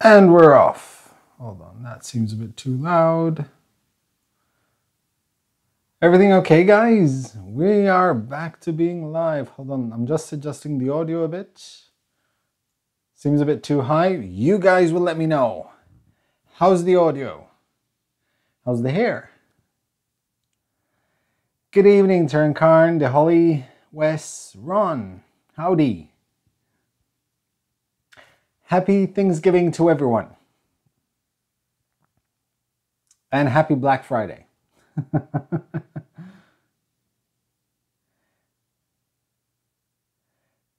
And we're off. Hold on, that seems a bit too loud. Everything okay, guys? We are back to being live. Hold on, I'm just adjusting the audio a bit. Seems a bit too high. You guys will let me know. How's the audio? How's the hair? Good evening, Turnkarn, De Holly, Wes, Ron. Howdy. Happy Thanksgiving to everyone. And happy Black Friday.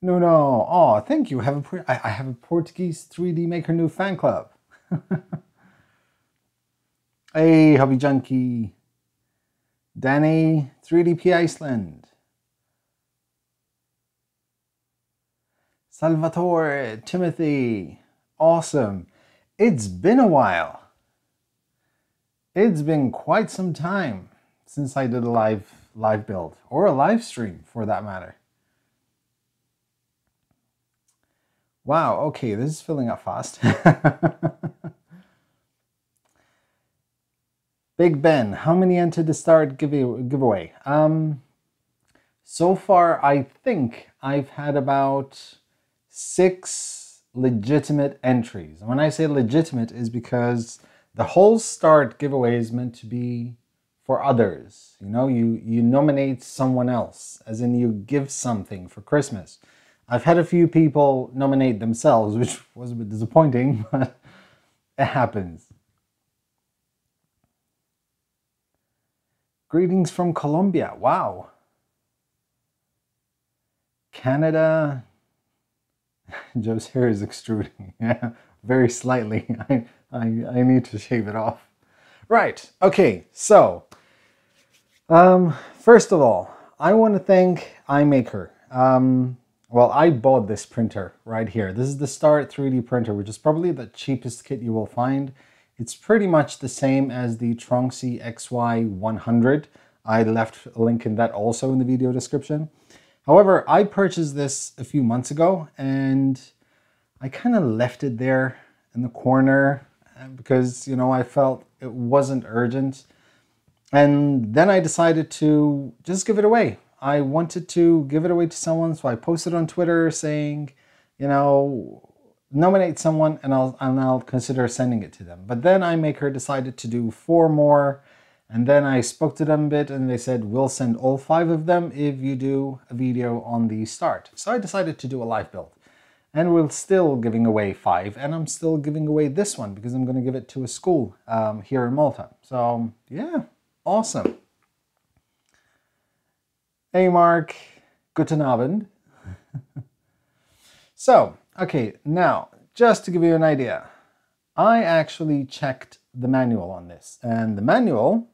No. Oh, thank you. I have a Portuguese 3D Maker Noob fan club. Hey, Hobby Junkie. Danny, 3DP Iceland. Salvatore, Timothy. Awesome. It's been a while. It's been quite some time since I did a live build, or a live stream for that matter. Wow, okay, this is filling up fast. Big Ben, how many entered the STARTT giveaway? So far, I think I've had about 6 legitimate entries. And when I say legitimate, is because the whole STARTT giveaway is meant to be for others. You know, you nominate someone else, as in you give something for Christmas. I've had a few people nominate themselves, which was a bit disappointing, but it happens. Greetings from Colombia. Wow. Canada. Joe's hair is extruding. Yeah, very slightly. I need to shave it off. Right. Okay. So, first of all, I want to thank imakr. Well, I bought this printer right here. This is the STARTT 3D printer, which is probably the cheapest kit you will find. It's pretty much the same as the Tronxy XY100. I left a link in that also in the video description. However, I purchased this a few months ago and I kind of left it there in the corner because, you know, I felt it wasn't urgent. And then I decided to just give it away. I wanted to give it away to someone, so I posted on Twitter saying, you know, nominate someone and I'll consider sending it to them. But then imakr decided to do 4 more, and then I spoke to them a bit and they said, we'll send all 5 of them if you do a video on the STARTT. So I decided to do a live build. And we're still giving away 5, and I'm still giving away this one because I'm going to give it to a school here in Malta. So yeah, awesome. Hey Mark, guten Abend. So, okay, now, just to give you an idea, I actually checked the manual on this, and the manual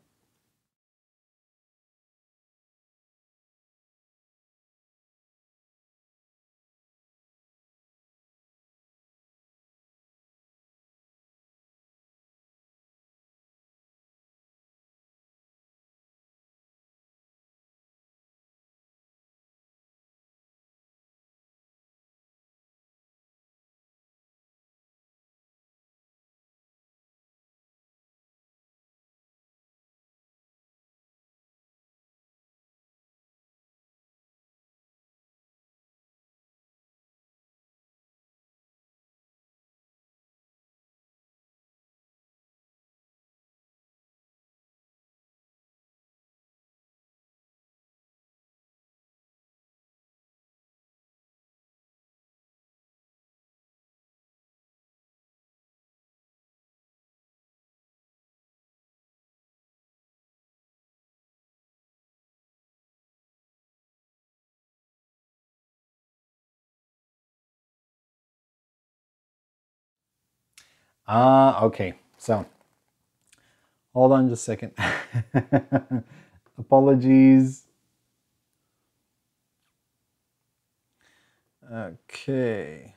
okay, so hold on just a second. Apologies. Okay.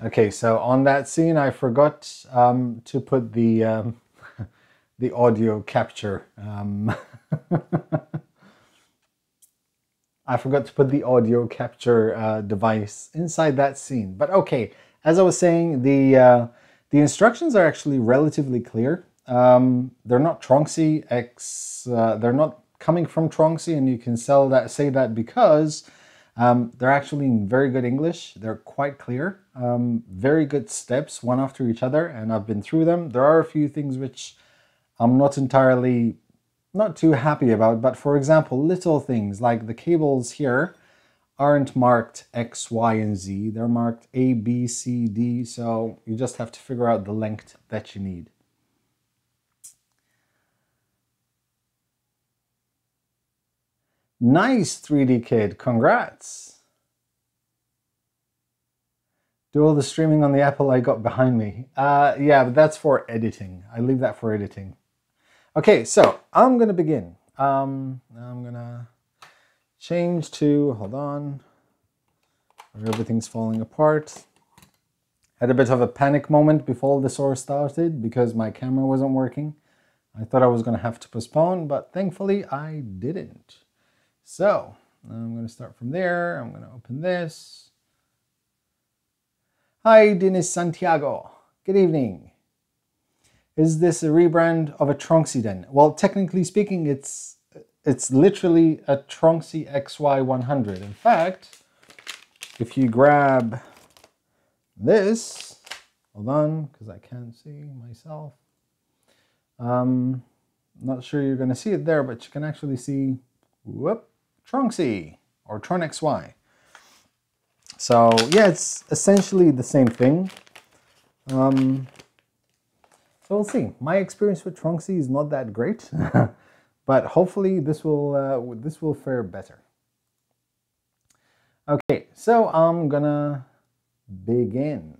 Okay, so on that scene, I forgot to put the audio capture. I forgot to put the audio capture device inside that scene. But okay, as I was saying, the instructions are actually relatively clear. They're not Tronxy they're not coming from Tronxy, and you can say that because they're actually in very good English. They're quite clear, very good steps, one after each other, and I've been through them. There are a few things which I'm not too happy about, but for example, little things like the cables here aren't marked X, Y, and Z. They're marked A, B, C, D, so you just have to figure out the length that you need. Nice, 3D Kid, congrats. Do all the streaming on the Apple I got behind me. Yeah, but that's for editing. I leave that for editing. Okay, so I'm gonna begin. I'm gonna change to, hold on, everything's falling apart. Had a bit of a panic moment before this all started because my camera wasn't working. I thought I was gonna have to postpone, but thankfully I didn't. So I'm gonna start from there. I'm gonna open this. Hi, Dennis Santiago. Good evening. Is this a rebrand of a Tronxy then? Well, technically speaking, it's literally a Tronxy XY100. In fact, if you grab this, hold on, because I can't see myself. Not sure you're going to see it there, but you can actually see, whoop, Tronxy or Tron XY. So yeah, it's essentially the same thing. So we'll see. My experience with Tronxy is not that great, but hopefully this will fare better. Okay, so I'm gonna begin.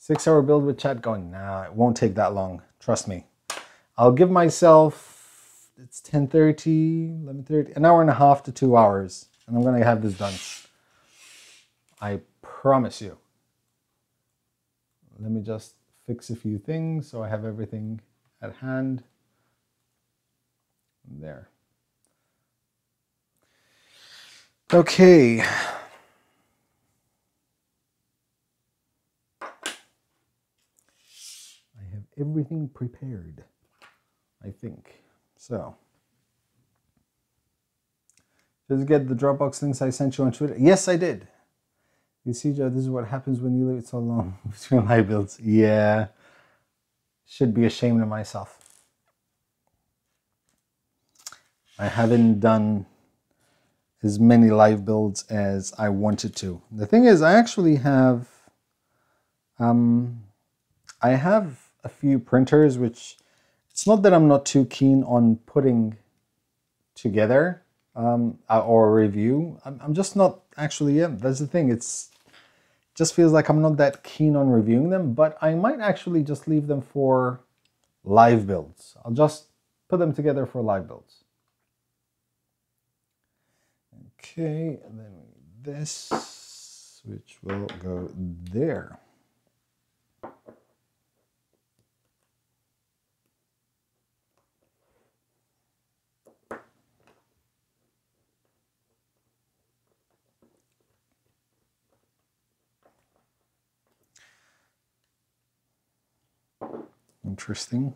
6-hour build with chat going. Nah, it won't take that long. Trust me. I'll give myself, it's 10:30, 11:30, an hour and a half to 2 hours, and I'm gonna have this done. I promise you. Let me just fix a few things so I have everything at hand. There. Okay. I have everything prepared, I think. So, just get the Dropbox links I sent you on Twitter. Yes, I did. You see, Joe, this is what happens when you leave it so long between live builds. Yeah. Should be ashamed of myself. I haven't done as many live builds as I wanted to. The thing is, I actually have, I have a few printers, which it's not that I'm not too keen on putting together or review. I'm just not actually, yeah, that's the thing. It's just feels like I'm not that keen on reviewing them, but I might actually just leave them for live builds. I'll just put them together for live builds. Okay, and then this, which will go there. Interesting.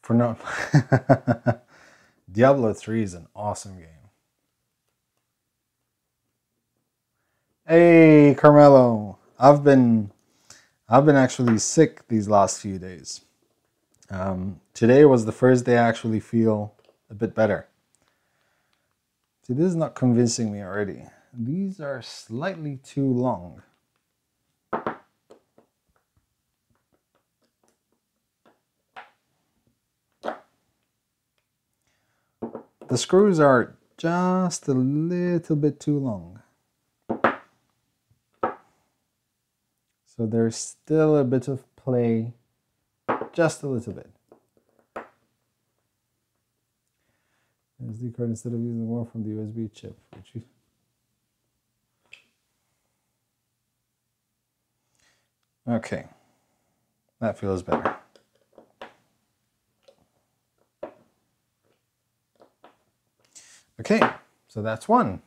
For no, Diablo 3 is an awesome game. Hey, Carmelo. I've been actually sick these last few days. Today was the first day I actually feel a bit better. See, this is not convincing me already. These are slightly too long. The screws are just a little bit too long. So there's still a bit of play, just a little bit. SD card instead of using one from the USB chip. Okay, that feels better. Okay, so that's one.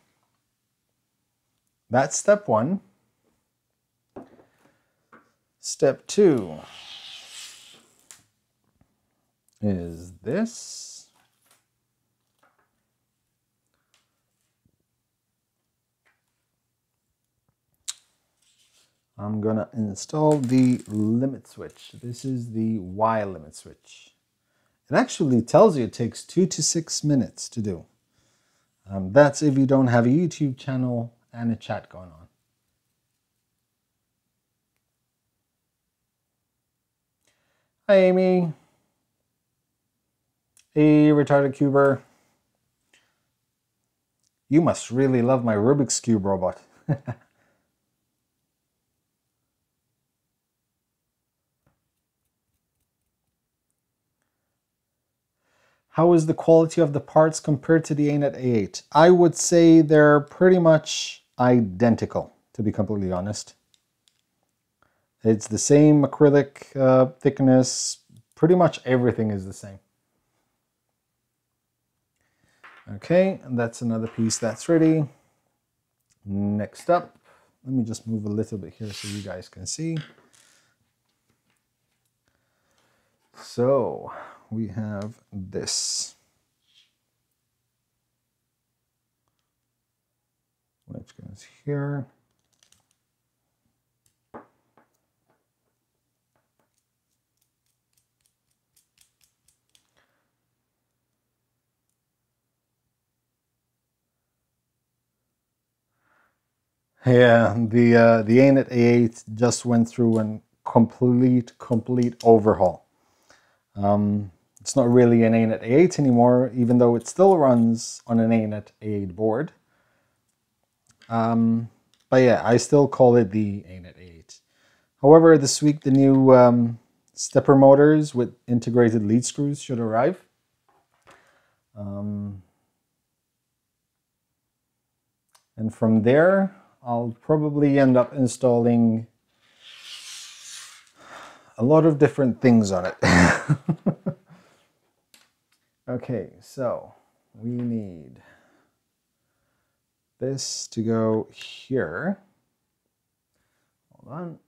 That's step one. Step two is this. I'm gonna install the limit switch. This is the Y limit switch. It actually tells you it takes 2 to 6 minutes to do. That's if you don't have a YouTube channel and a chat going on. Hi Amy. Hey retarded cuber. You must really love my Rubik's Cube robot. How is the quality of the parts compared to the ANET A8? I would say they're pretty much identical, to be completely honest. It's the same acrylic thickness. Pretty much everything is the same. Okay, and that's another piece that's ready. Next up, let me just move a little bit here so you guys can see. So we have this, which goes here. Yeah, the ANET A8 just went through a complete overhaul. It's not really an ANET A8 anymore, even though it still runs on an ANET A8 board. But yeah, I still call it the ANET A8. However, this week the new stepper motors with integrated lead screws should arrive. And from there, I'll probably end up installing a lot of different things on it. Okay, so we need this to go here. Hold on.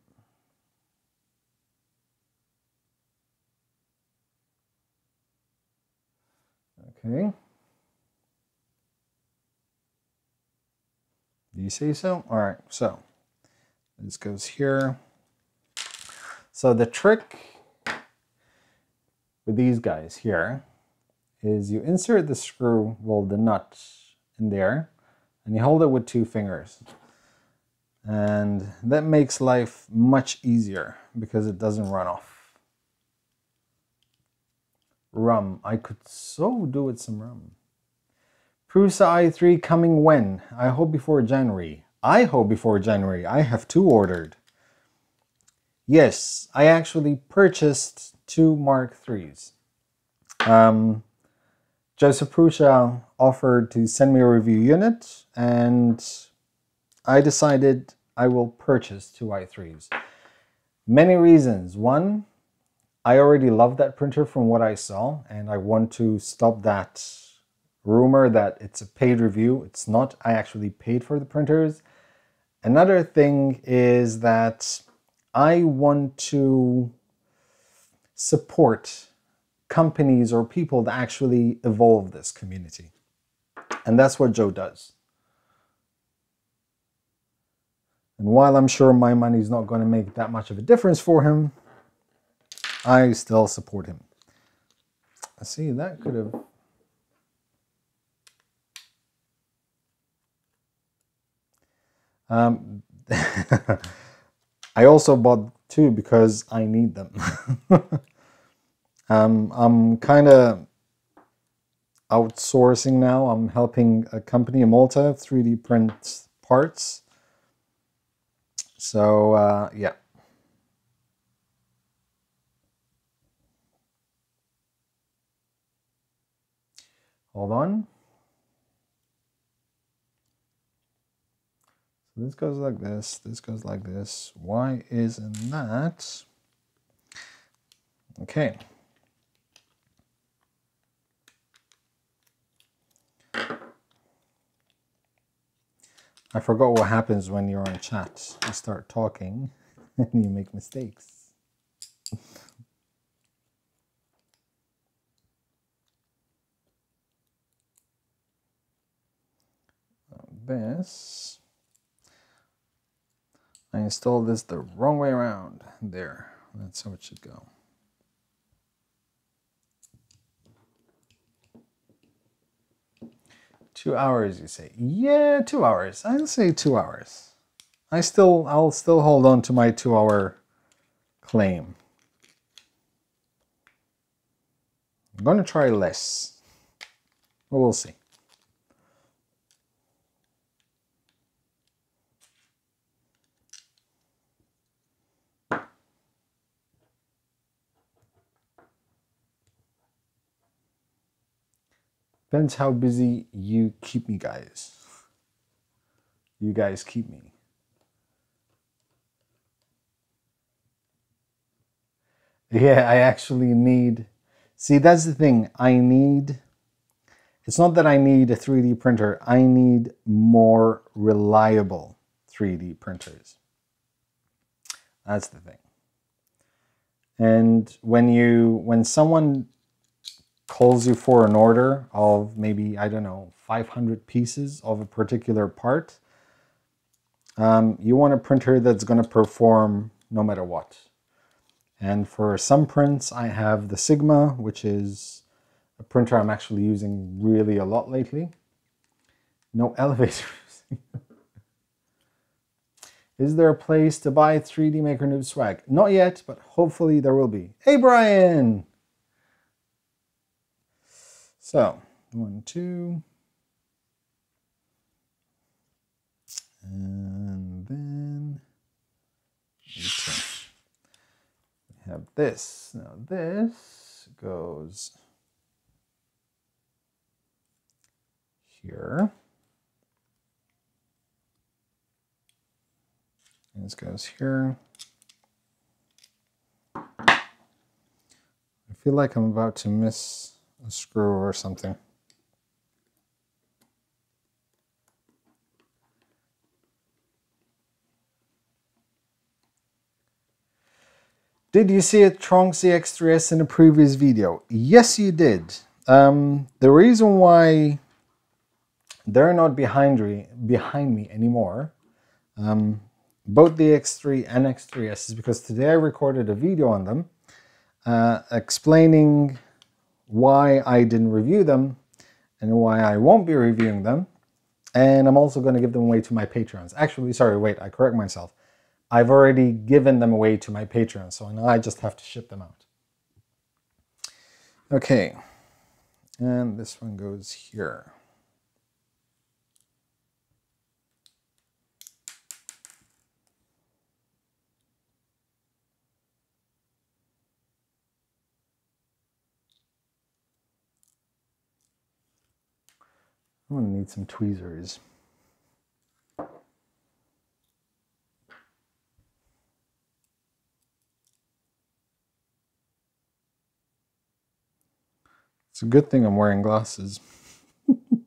Okay. Do you say so? All right, so this goes here. So the trick with these guys here is you insert the screw, well, the nut in there, and you hold it with 2 fingers. And that makes life much easier because it doesn't run off. Rum. I could so do with some rum. Prusa i3 coming when? I hope before January. I hope before January. I have 2 ordered. Yes, I actually purchased 2 Mark IIIs. Joseph Prusa offered to send me a review unit, and I decided I will purchase 2 i3s. Many reasons. One, I already love that printer from what I saw, and I want to stop that rumor that it's a paid review. It's not. I actually paid for the printers. Another thing is that I want to support companies or people that actually evolve this community. And that's what Joe does. And while I'm sure my money is not going to make that much of a difference for him, I still support him. See, that could have... I also bought 2 because I need them. I'm kind of outsourcing now. I'm helping a company in Malta 3D print parts. So, yeah. Hold on. So this goes like this goes like this. Why isn't that? Okay. I forgot what happens when you're on chat. You start talking and you make mistakes. This, I installed this the wrong way around. There, that's how it should go. Two hours, you say? Yeah, 2 hours. I'll say 2 hours. I'll still hold on to my 2-hour claim. I'm going to try less, but we'll see. Depends how busy you keep me, guys. You guys keep me. Yeah, I actually need... See, that's the thing. It's not that I need a 3D printer. I need more reliable 3D printers. That's the thing. And when someone calls you for an order of maybe, I don't know, 500 pieces of a particular part, you want a printer that's going to perform no matter what. And for some prints, I have the Sigma, which is a printer I'm actually using really a lot lately. No elevators. Is there a place to buy 3D Maker Noob swag? Not yet, but hopefully there will be. Hey, Brian! So, 1, 2. And then we have this. Now this goes here. And this goes here. I feel like I'm about to miss a screw or something. Did you see a Tronx X3S in a previous video? Yes, you did. The reason why they're not behind me anymore, both the X3 and X3S, is because today I recorded a video on them explaining why I didn't review them and why I won't be reviewing them. And I'm also going to give them away to my Patreons. Actually, sorry, wait, I correct myself. I've already given them away to my Patreon, so now I just have to ship them out. Okay, and this one goes here. I'm gonna need some tweezers. It's a good thing I'm wearing glasses. And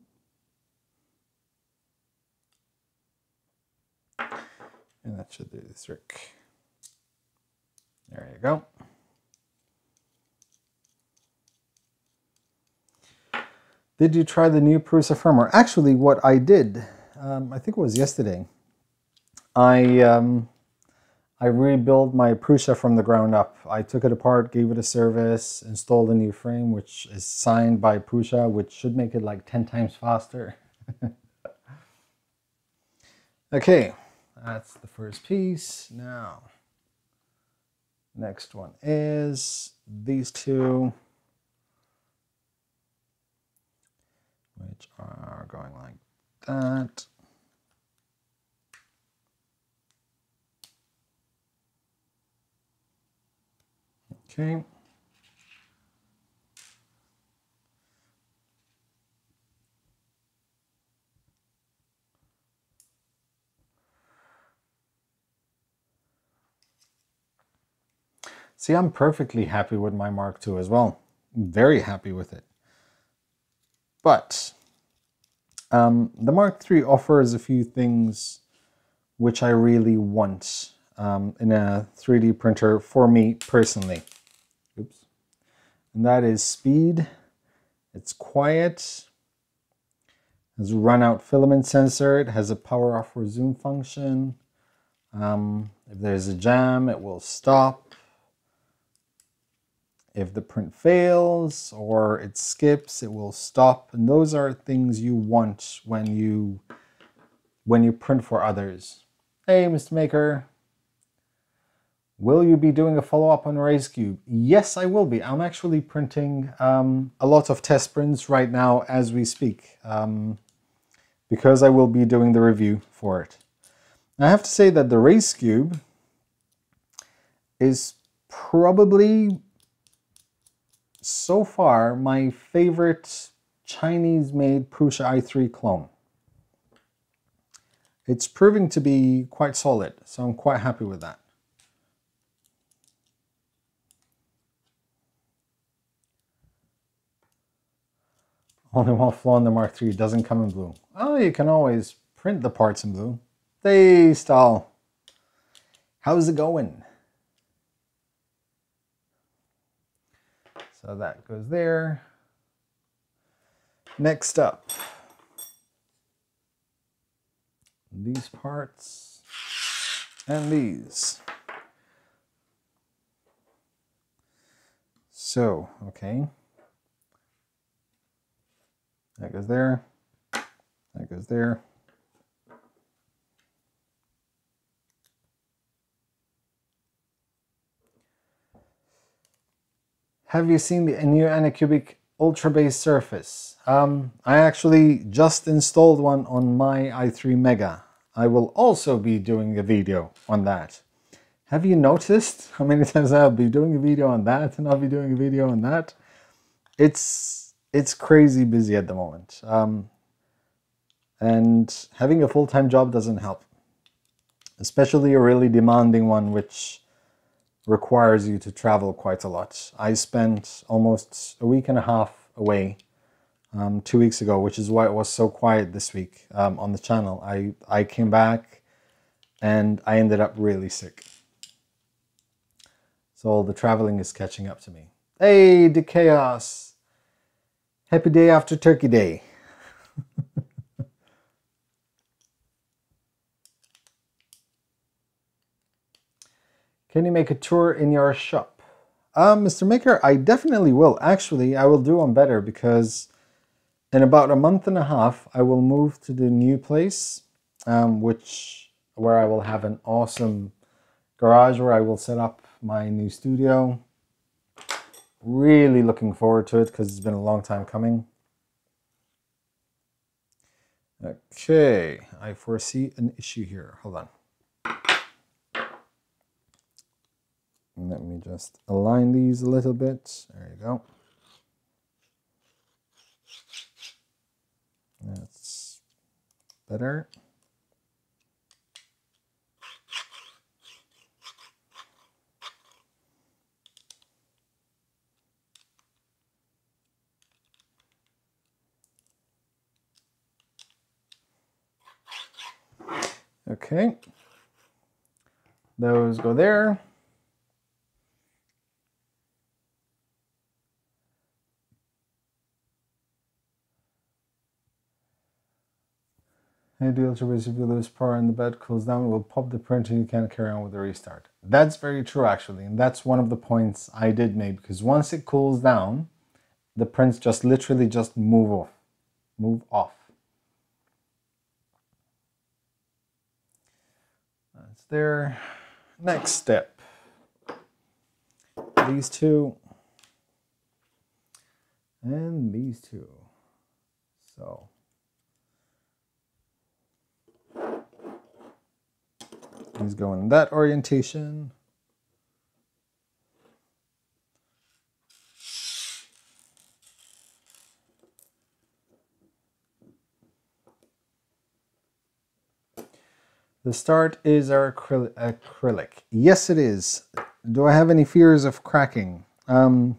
that should do the trick. There you go. Did you try the new Prusa firmware? Actually, what I did, I think it was yesterday, I rebuilt my Prusa from the ground up. I took it apart, gave it a service, installed a new frame, which is signed by Prusa, which should make it like 10 times faster. Okay, that's the first piece. Now, next one is these two, which are going like that. Okay. See, I'm perfectly happy with my Mark II as well. I'm very happy with it. But The Mark III offers a few things which I really want in a 3D printer for me personally. Oops. And that is speed, it's quiet, has a run-out filament sensor, it has a power off or zoom function. If there's a jam, it will stop. If the print fails or it skips, it will stop. And those are things you want when you print for others. Hey, Mr. Maker. Will you be doing a follow-up on RaiseCube? Yes, I will be. I'm actually printing a lot of test prints right now as we speak, because I will be doing the review for it. I have to say that the RaiseCube is probably, so far, my favorite Chinese-made Prusa i3 clone. It's proving to be quite solid, so I'm quite happy with that. Only one flaw in the Mark III, doesn't come in blue. Oh, you can always print the parts in blue. Hey, Stahl. How's it going? So that goes there. Next up, these parts and these. So, okay. That goes there. That goes there. Have you seen the new Anycubic Ultra Base Surface? I actually just installed one on my i3 Mega. I will also be doing a video on that. Have you noticed how many times I'll be doing a video on that and I'll be doing a video on that? It's crazy busy at the moment. And having a full-time job doesn't help. Especially a really demanding one which requires you to travel quite a lot. I spent almost a week and a half away 2 weeks ago, which is why it was so quiet this week on the channel. I came back and I ended up really sick. So all the traveling is catching up to me. Hey, the chaos! Happy day after Turkey Day. Can you make a tour in your shop? Mr. Maker, I definitely will. Actually, I will do one better because in about a month and a half, I will move to the new place, where I will have an awesome garage where I will set up my new studio. Really looking forward to it because it's been a long time coming. Okay, I foresee an issue here. Hold on. Let me just align these a little bit. There you go. That's better. Okay. Those go there. Hey, do Ultra Base, if you lose power and the bed cools down, it will pop the printer and you can't carry on with the restart. That's very true, actually, and that's one of the points I did make, because once it cools down, the prints just literally just move off. That's there. Next step. These two. And these two. So. These go in that orientation. The STARTT is our acrylic. Yes, it is. Do I have any fears of cracking? The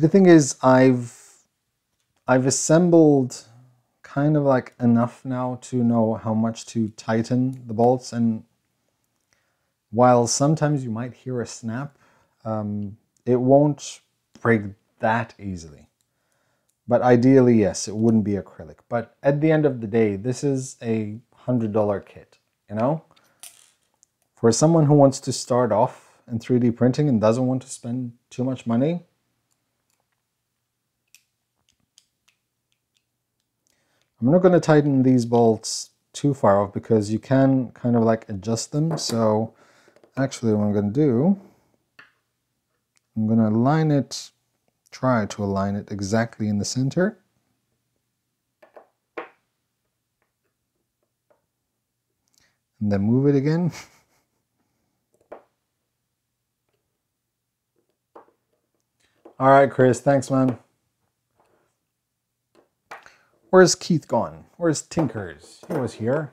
thing is, I've assembled kind of like enough now to know how much to tighten the bolts, and while sometimes you might hear a snap, it won't break that easily. But ideally, yes, it wouldn't be acrylic. But at the end of the day, this is a $100 kit, you know? For someone who wants to start off in 3D printing and doesn't want to spend too much money, I'm not going to tighten these bolts too far off because you can kind of like adjust them. So actually what I'm going to do, I'm going to align it, try to align it exactly in the center. And then move it again. All right, Chris, thanks, man. Where's Keith gone? Where's Tinkers? He was here.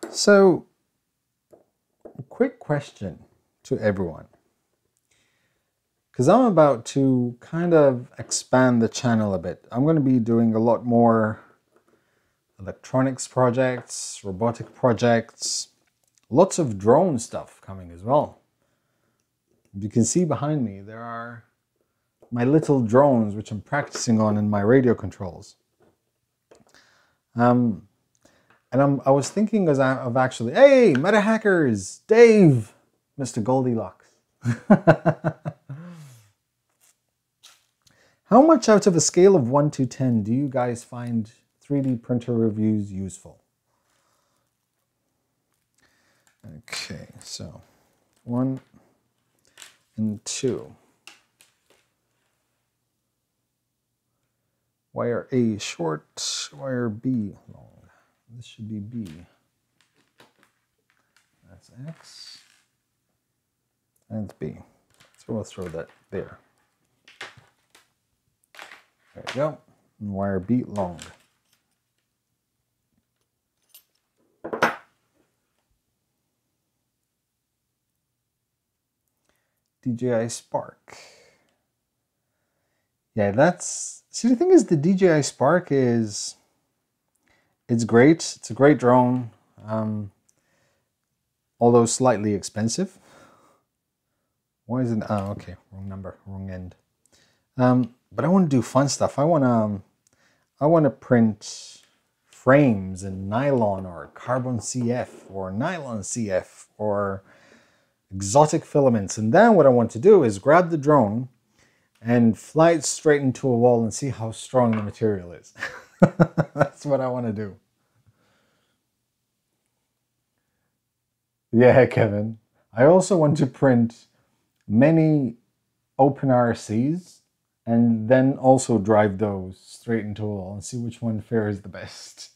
So, quick question to everyone. Because I'm about to kind of expand the channel a bit. I'm going to be doing a lot more electronics projects, robotic projects, lots of drone stuff coming as well. You can see behind me, there are my little drones, which I'm practicing on in my radio controls. And I was thinking of actually, hey, Meta Hackers, Dave, Mr. Goldilocks. How much out of a scale of 1 to 10 do you guys find 3D printer reviews useful? Okay, so 1 and 2. Wire A short, wire B long. This should be B. That's X. And B. So we'll throw that there. There you go. And wire B long. DJI Spark. Yeah, that's... See, the thing is, the DJI Spark is... It's great. It's a great drone. Although slightly expensive. Why is it... Oh, okay. Wrong number. Wrong end. But I want to do fun stuff. I want to print frames in nylon or carbon CF or nylon CF or exotic filaments. And then what I want to do is grab the drone and fly it straight into a wall and see how strong the material is. That's what I want to do. Yeah, Kevin. I also want to print many open RCs and then also drive those straight into a wall and see which one fares the best.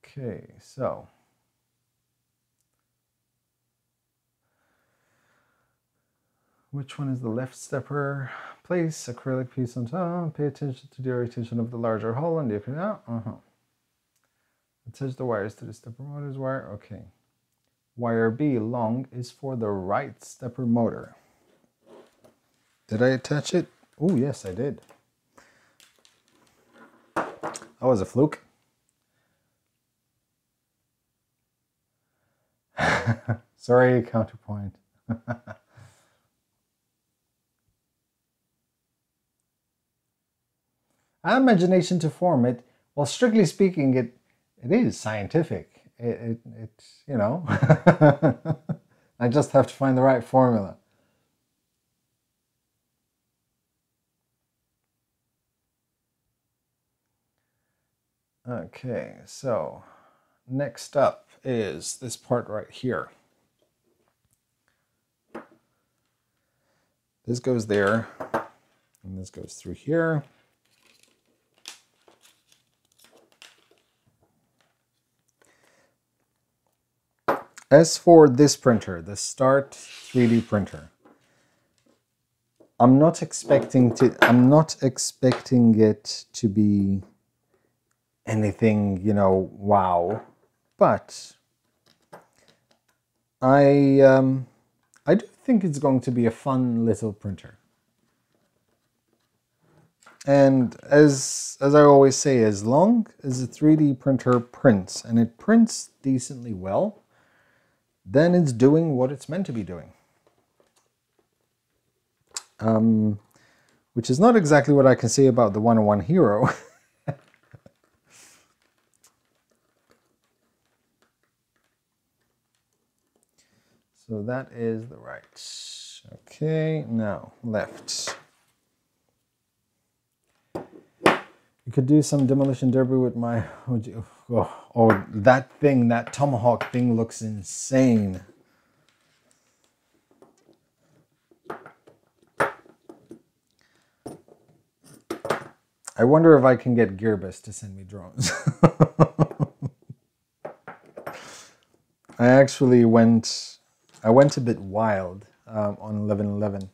Okay, so. Which one is the left stepper? Place acrylic piece on top. Pay attention to the orientation of the larger hole and the Attach the wires to the stepper motor's wire. Okay. Wire B long is for the right stepper motor. Did I attach it? Oh, yes, I did. That was a fluke. Sorry, counterpoint. Imagination to form it. Well, strictly speaking, it is scientific. It you know, I just have to find the right formula. Okay, so next up is this part right here. This goes there, and this goes through here. As for this printer, the STARTT 3D printer, I'm not expecting it to be anything, you know, wow, but I do think it's going to be a fun little printer. And as I always say, as long as a 3D printer prints, and it prints decently well, then it's doing what it's meant to be doing. Which is not exactly what I can say about the 101 Hero. So that is the right. Okay, now left. You could do some demolition derby with my... Oh, that thing, that tomahawk thing looks insane. I wonder if I can get Gearbest to send me drones. I actually went a bit wild on 11/11.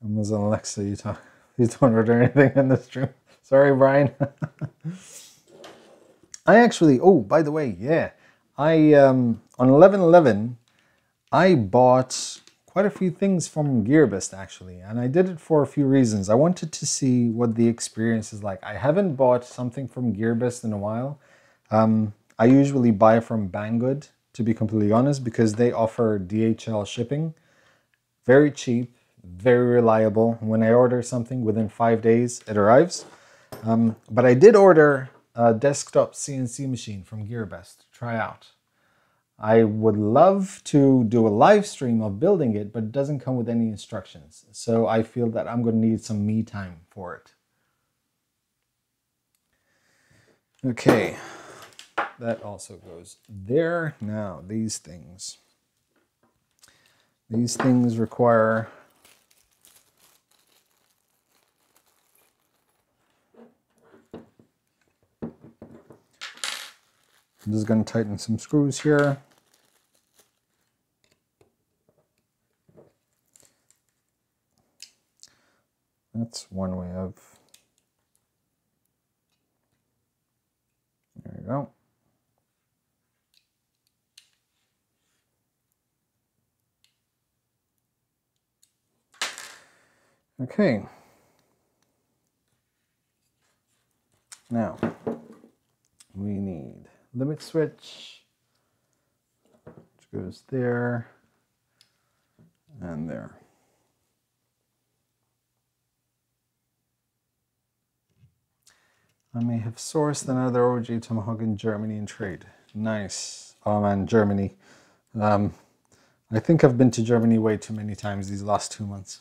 Amazon Alexa, you don't order anything in this stream. Sorry, Brian. I actually, oh, by the way, yeah, I on 11/11, I bought quite a few things from Gearbest actually, and I did it for a few reasons. I wanted to see what the experience is like. I haven't bought something from Gearbest in a while. I usually buy from Banggood, to be completely honest, because they offer DHL shipping. Very cheap, very reliable. When I order something, within 5 days, it arrives. But I did order a desktop CNC machine from Gearbest to try out. I would love to do a live stream of building it, but it doesn't come with any instructions. So I feel that I'm going to need some me time for it. Okay, that also goes there. Now, these things require... I'm just going to tighten some screws here. That's one way of... There you go. Okay. Now, we need limit switch, which goes there and there. I may have sourced another OG Tomahawk in Germany in trade. Nice. Oh man, Germany. I think I've been to Germany way too many times these last 2 months.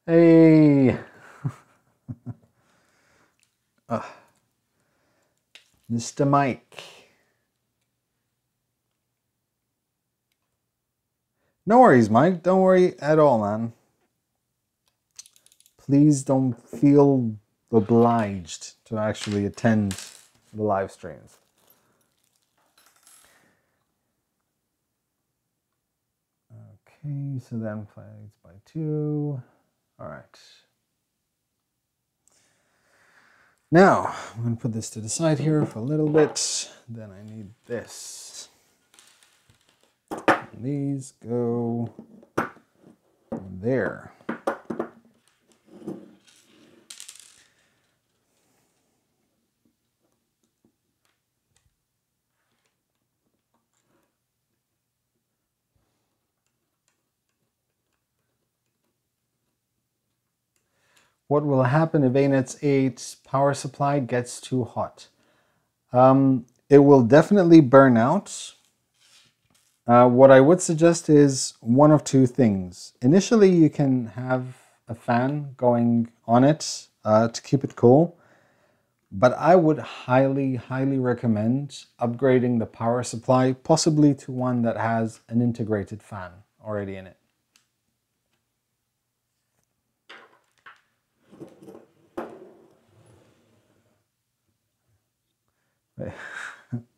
Hey! Mr. Mike. No worries, Mike. Don't worry at all, man. Please don't feel obliged to actually attend the live streams. Okay, so then divides by 2. All right. Now, I'm going to put this to the side here for a little bit. Then I need this. And these go there. What will happen if ANET's 8 power supply gets too hot? It will definitely burn out. What I would suggest is one of two things. Initially, you can have a fan going on it to keep it cool. But I would highly, highly recommend upgrading the power supply, possibly to one that has an integrated fan already in it.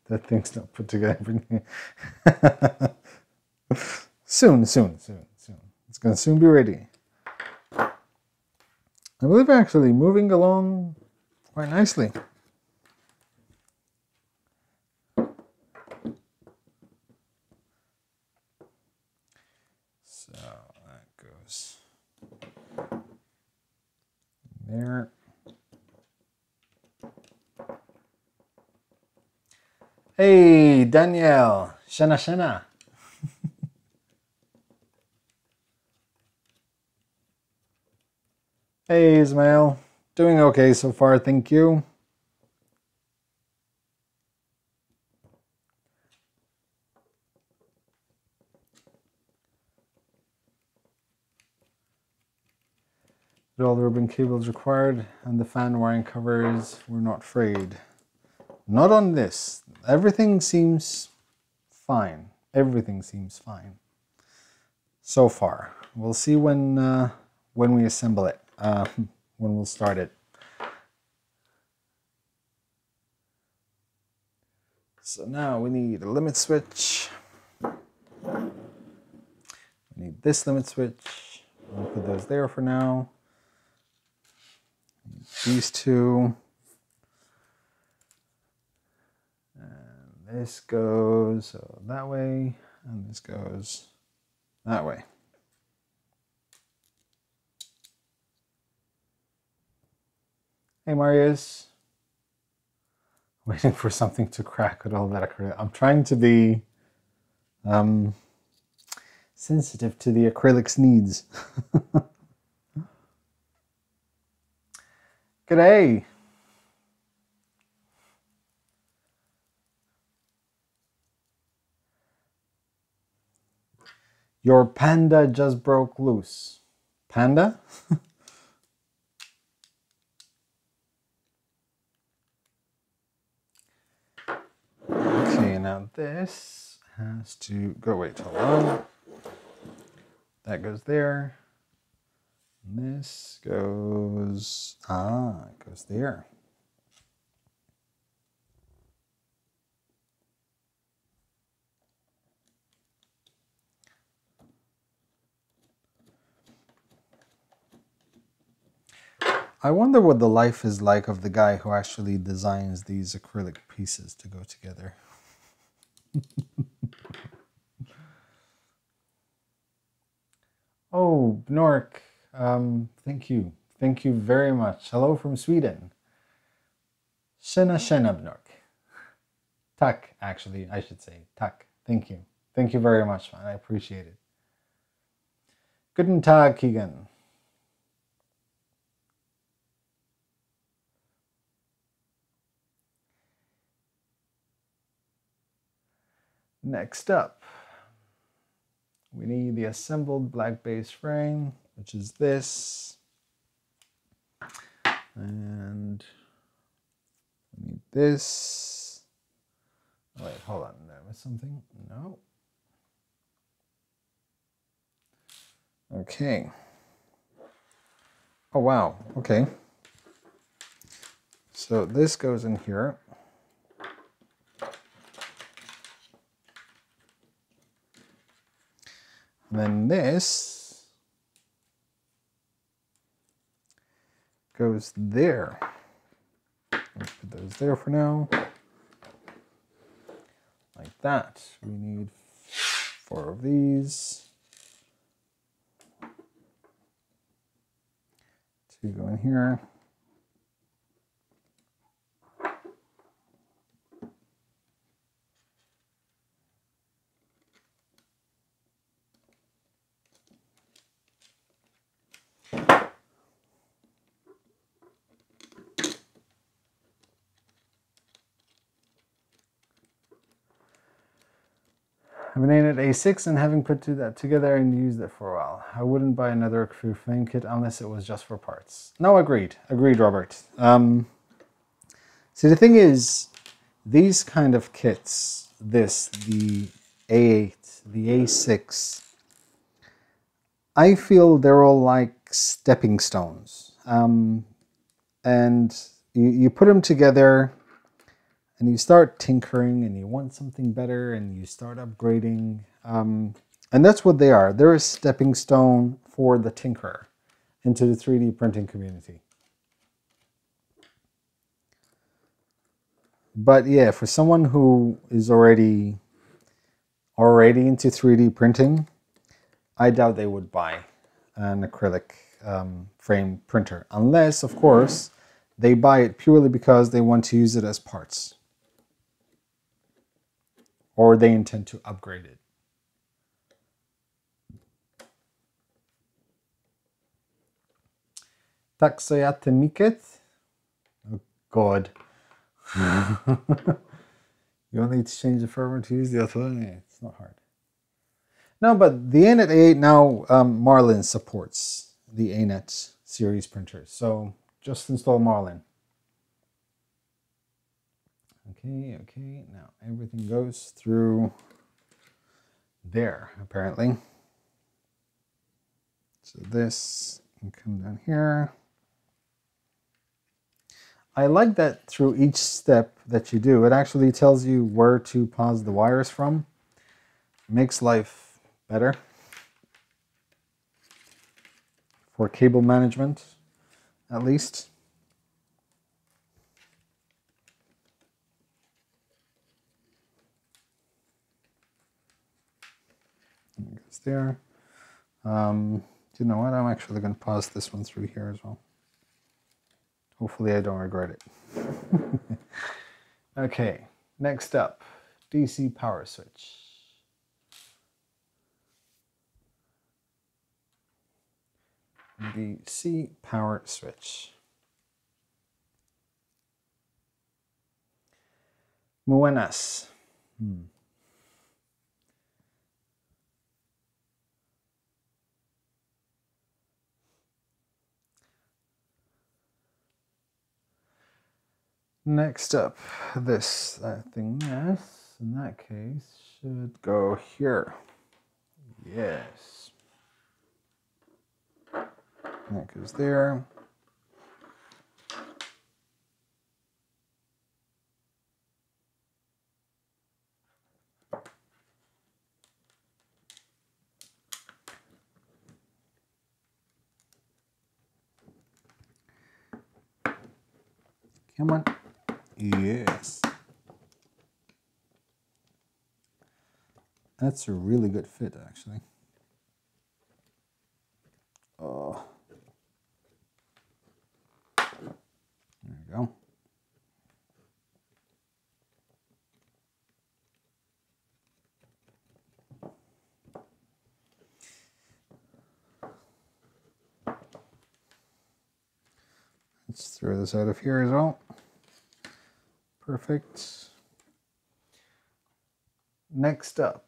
That thing's not put together. Soon. It's going to soon be ready. I believe we're actually moving along quite nicely. So that goes there. Hey, Danielle. Shana. Hey, Ismail. Doing okay so far, thank you. All the ribbon cables required and the fan wiring covers. We're not frayed. Not on this. Everything seems fine. Everything seems fine so far. We'll see when we assemble it. When we'll start it. So now we need a limit switch. We need this limit switch. I'll put those there for now. These two. And this goes that way, and this goes that way. Hey, Marius. Waiting for something to crack with all that acrylic. I'm trying to be sensitive to the acrylic's needs. G'day. Your panda just broke loose. Panda? Okay, now this has to go, wait, hold on. That goes there. And this goes, it goes there. I wonder what the life is like of the guy who actually designs these acrylic pieces to go together. Oh, Bnork, thank you. Thank you very much. Hello from Sweden. Tjena Bnork. Tack, actually, I should say. Tack. Thank you. Thank you very much, man. I appreciate it. Guten Tag, Keegan. Next up, we need the assembled black base frame, which is this. And we need this. Oh, wait, hold on. Did I miss something? No. Okay. Oh, wow. Okay. So this goes in here. And then this goes there. Let's put those there for now. Like that. We need 4 of these. 2 go in here. I've been aiming at A6 and having put that together and used it for a while. I wouldn't buy another Extruder flame kit unless it was just for parts. No, agreed. Agreed, Robert. See, the thing is, these kind of kits, the A8, the A6, I feel they're all like stepping stones. And you put them together and you start tinkering and you want something better and you start upgrading. And that's what they are. They're a stepping stone for the tinkerer into the 3D printing community. But yeah, for someone who is already into 3D printing, I doubt they would buy an acrylic frame printer, unless, of course, they buy it purely because they want to use it as parts, or they intend to upgrade it. Tak se ja temiket? Oh God. You only need to change the firmware to use the other one? Yeah, it's not hard. No, but the ANET A8 now, Marlin supports the ANET series printers. So just install Marlin. Okay, now everything goes through there, apparently. So this can come down here. I like that through each step that you do, it actually tells you where to pause the wires from. It makes life better for cable management, at least. It goes there. You know what? I'm actually going to pause this one through here as well. Hopefully I don't regret it. Okay, next up, DC power switch. DC power switch. Buenas. Next up, this thing, yes, in that case, should go here. Yes. That goes there. Come on. Yes. That's a really good fit, actually. Oh. There we go. Let's throw this out of here as well. Perfect. Next up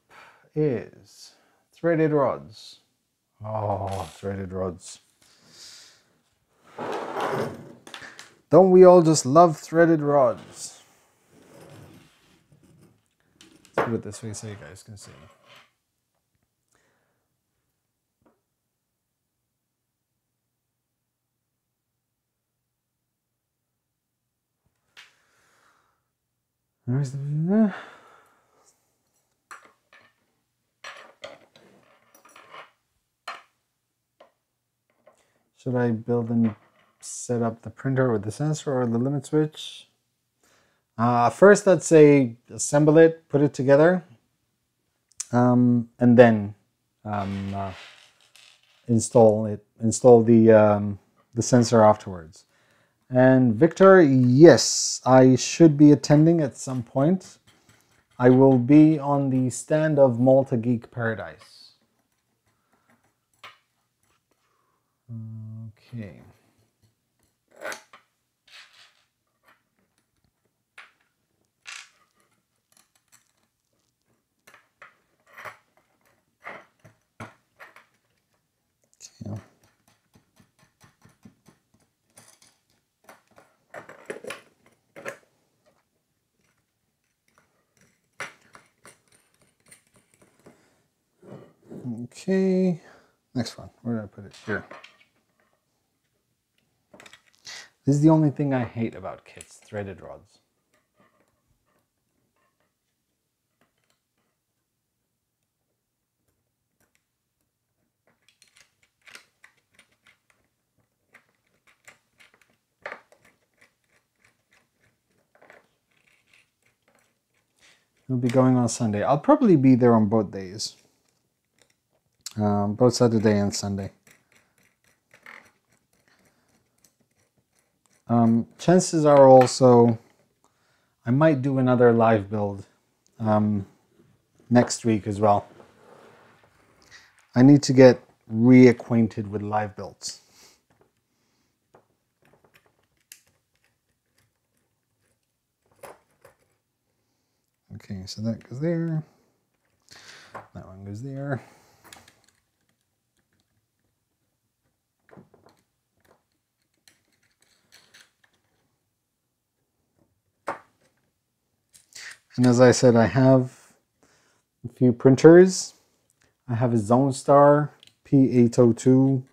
is threaded rods. Oh, threaded rods. Don't we all just love threaded rods? Let's put it this way so you guys can see. There's the... Should I build and set up the printer with the sensor or the limit switch? First, I'd say assemble it, put it together, and then install the sensor afterwards. And Victor, yes, I should be attending at some point. I will be on the stand of Malta Geek Paradise. Okay. Okay, next one. Where did I put it? Here. This is the only thing I hate about kits, threaded rods. It'll be going on Sunday. I'll probably be there on both days. Both Saturday and Sunday. Chances are also I might do another live build next week as well. I need to get reacquainted with live builds. Okay, so that goes there. That one goes there. And as I said, I have a few printers. I have a ZoneStar P802,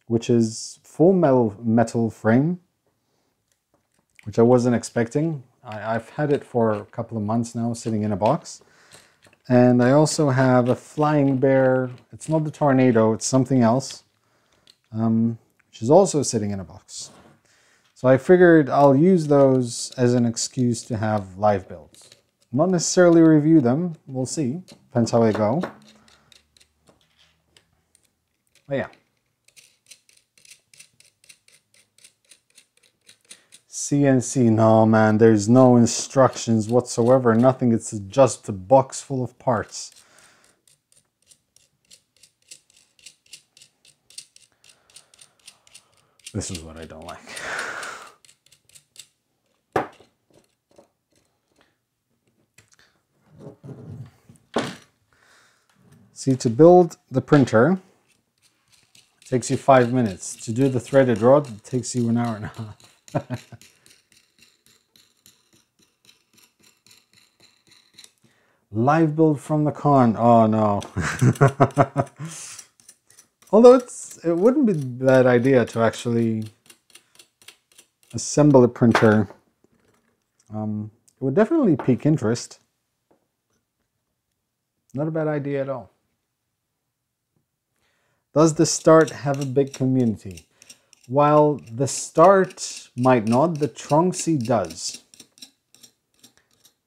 which is full metal frame, which I wasn't expecting. I've had it for a couple of months now, sitting in a box. And I also have a Flying Bear. It's not the Tornado, it's something else, which is also sitting in a box. So I figured I'll use those as an excuse to have live builds. Not necessarily review them, we'll see. Depends how they go. But yeah. CNC, no man, there's no instructions whatsoever, nothing. It's just a box full of parts. This is what I don't like. See, to build the printer, it takes you 5 minutes. To do the threaded rod, it takes you 1.5 hours. Live build from the con. Oh no. Although it wouldn't be a bad idea to actually assemble a printer. It would definitely pique interest. Not a bad idea at all. Does the STARTT have a big community? While the STARTT might not, the Tronxy does.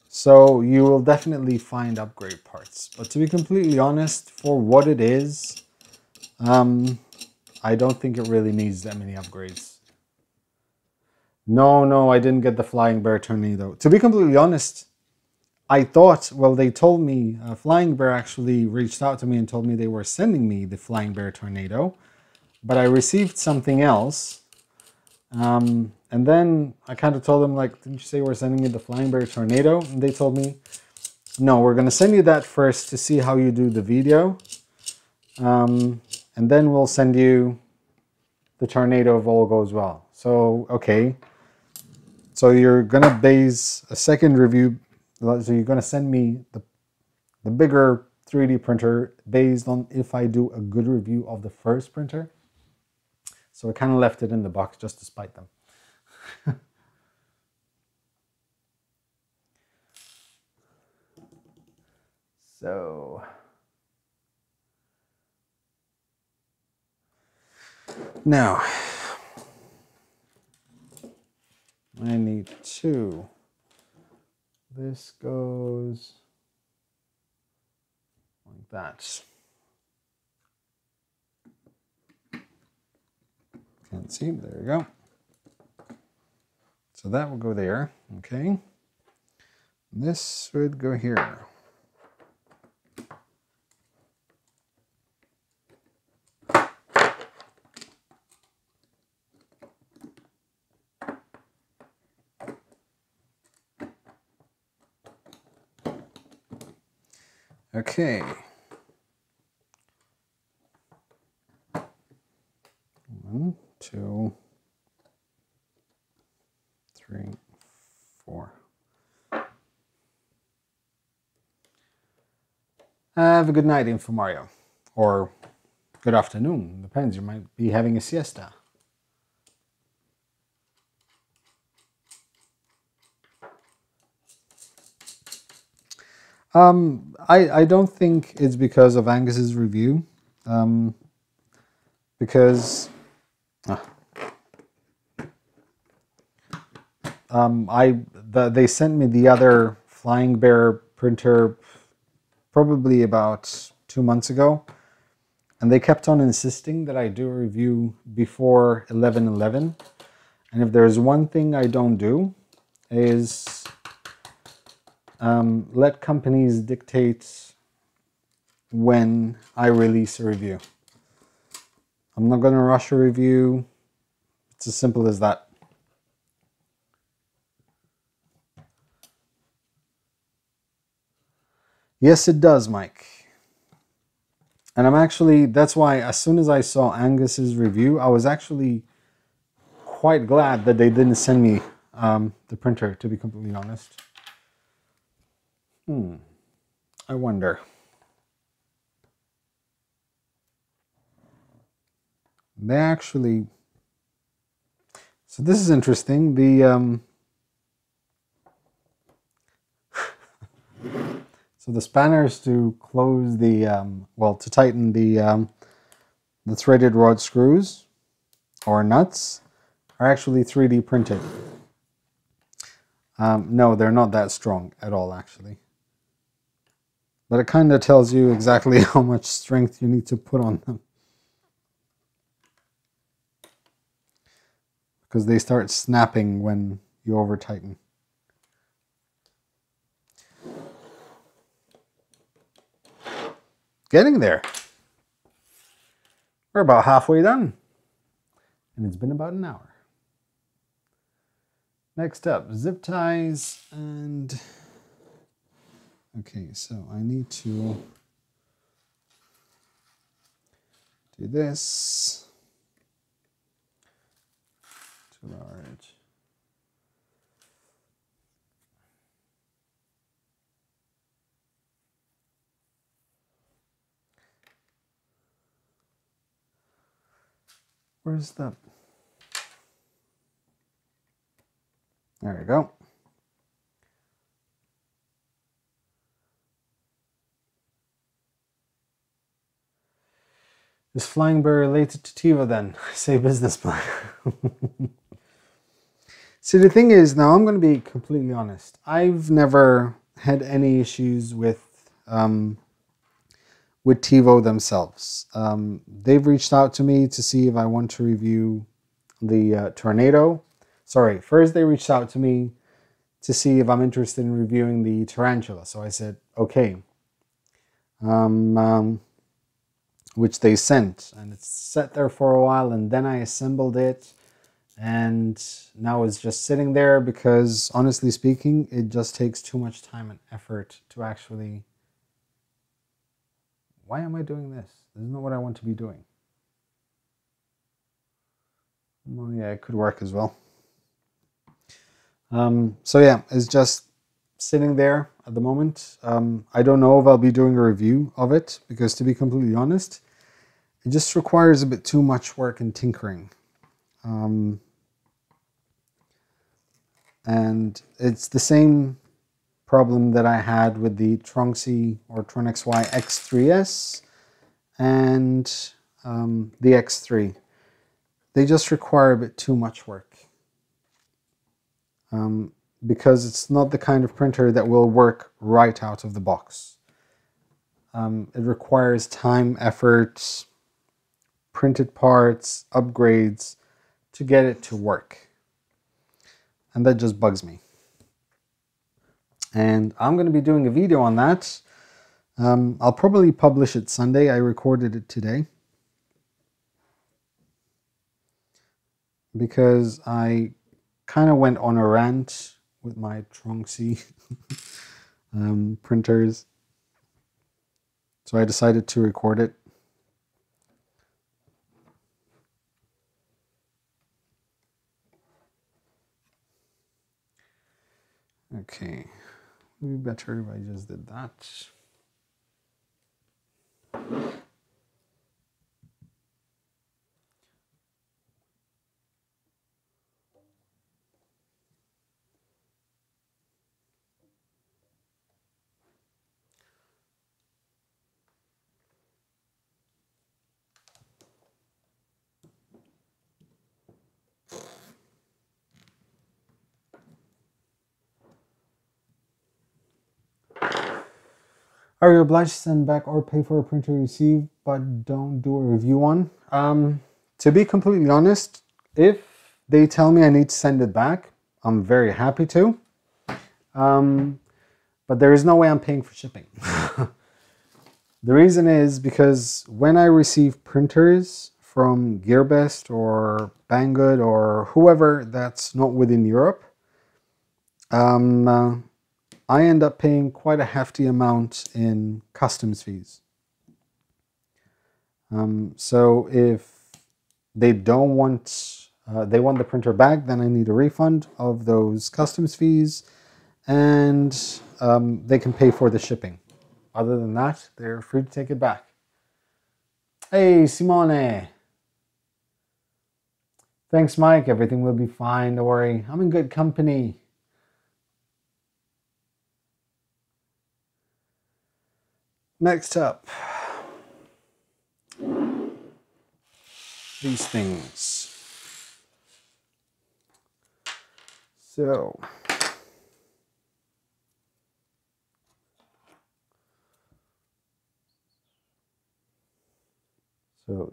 So you will definitely find upgrade parts. But to be completely honest, for what it is, I don't think it really needs that many upgrades. No, I didn't get the Flying Bear Tornado. To be completely honest, I thought, well, they told me, Flying Bear actually reached out to me and told me they were sending me the Flying Bear Tornado, but I received something else. And then I kind of told them, like, didn't you say we're sending me the Flying Bear Tornado? And they told me, no, we're going to send you that first to see how you do the video. And then we'll send you the Tornado if all goes well. So, okay. So you're going to base a second review. So you're going to send me the bigger 3D printer based on if I do a good review of the first printer. So I kind of left it in the box just to spite them. So now I need two. This goes like that. Can't see, there we go. So that will go there, okay. This would go here. Okay. 1, 2, 3, 4. Have a good night, Info Mario. Or good afternoon. Depends. You might be having a siesta. I don't think it's because of Angus's review, because They sent me the other Flying Bear printer probably about 2 months ago, and they kept on insisting that I do a review before 11/11. And if there's one thing I don't do is let companies dictate when I release a review. I'm not going to rush a review. It's as simple as that. Yes, it does, Mike. And I'm actually, that's why as soon as I saw Angus's review, I was actually quite glad that they didn't send me the printer, to be completely honest. I wonder. They actually, so this is interesting. So the spanners to close the, to tighten the threaded rod screws or nuts are actually 3D printed. No, they're not that strong at all, actually. But it kind of tells you exactly how much strength you need to put on them, because they start snapping when you over tighten. Getting there. We're about halfway done. And it's been about an hour. Next up, zip ties and... Okay, so I need to do this. Too large. Where's the... There we go. Is Flying Bear related to TiVo then? Say business plan. See, the thing is, now I'm going to be completely honest. I've never had any issues with TiVo themselves. They've reached out to me to see if I want to review the Tornado. Sorry, first they reached out to me to see if I'm interested in reviewing the Tarantula. So I said, okay. Which they sent, and it's sat there for a while, and then I assembled it, and now it's just sitting there because, honestly speaking, it just takes too much time and effort to actually... Why am I doing this? This is not what I want to be doing. Well, yeah, it could work as well. So yeah, it's just sitting there at the moment. I don't know if I'll be doing a review of it, because to be completely honest, it just requires a bit too much work and tinkering. And it's the same problem that I had with the Tronxy or TronXY X3S and the X3. They just require a bit too much work. Because it's not the kind of printer that will work right out of the box. It requires time, effort, printed parts, upgrades to get it to work. And that just bugs me. And I'm going to be doing a video on that. I'll probably publish it Sunday. I recorded it today, because I kind of went on a rant with my Tronxy printers. So I decided to record it. Okay, maybe better if I just did that. Are you obliged to send back or pay for a printer you receive but don't do a review on? To be completely honest, if they tell me I need to send it back, I'm very happy to. But there is no way I'm paying for shipping. The reason is because when I receive printers from GearBest or Banggood or whoever that's not within Europe, I end up paying quite a hefty amount in customs fees. So if they don't want, they want the printer back, then I need a refund of those customs fees, and they can pay for the shipping. Other than that, they're free to take it back. Hey, Simone. Thanks, Mike. Everything will be fine. Don't worry. I'm in good company. Next up, these things. So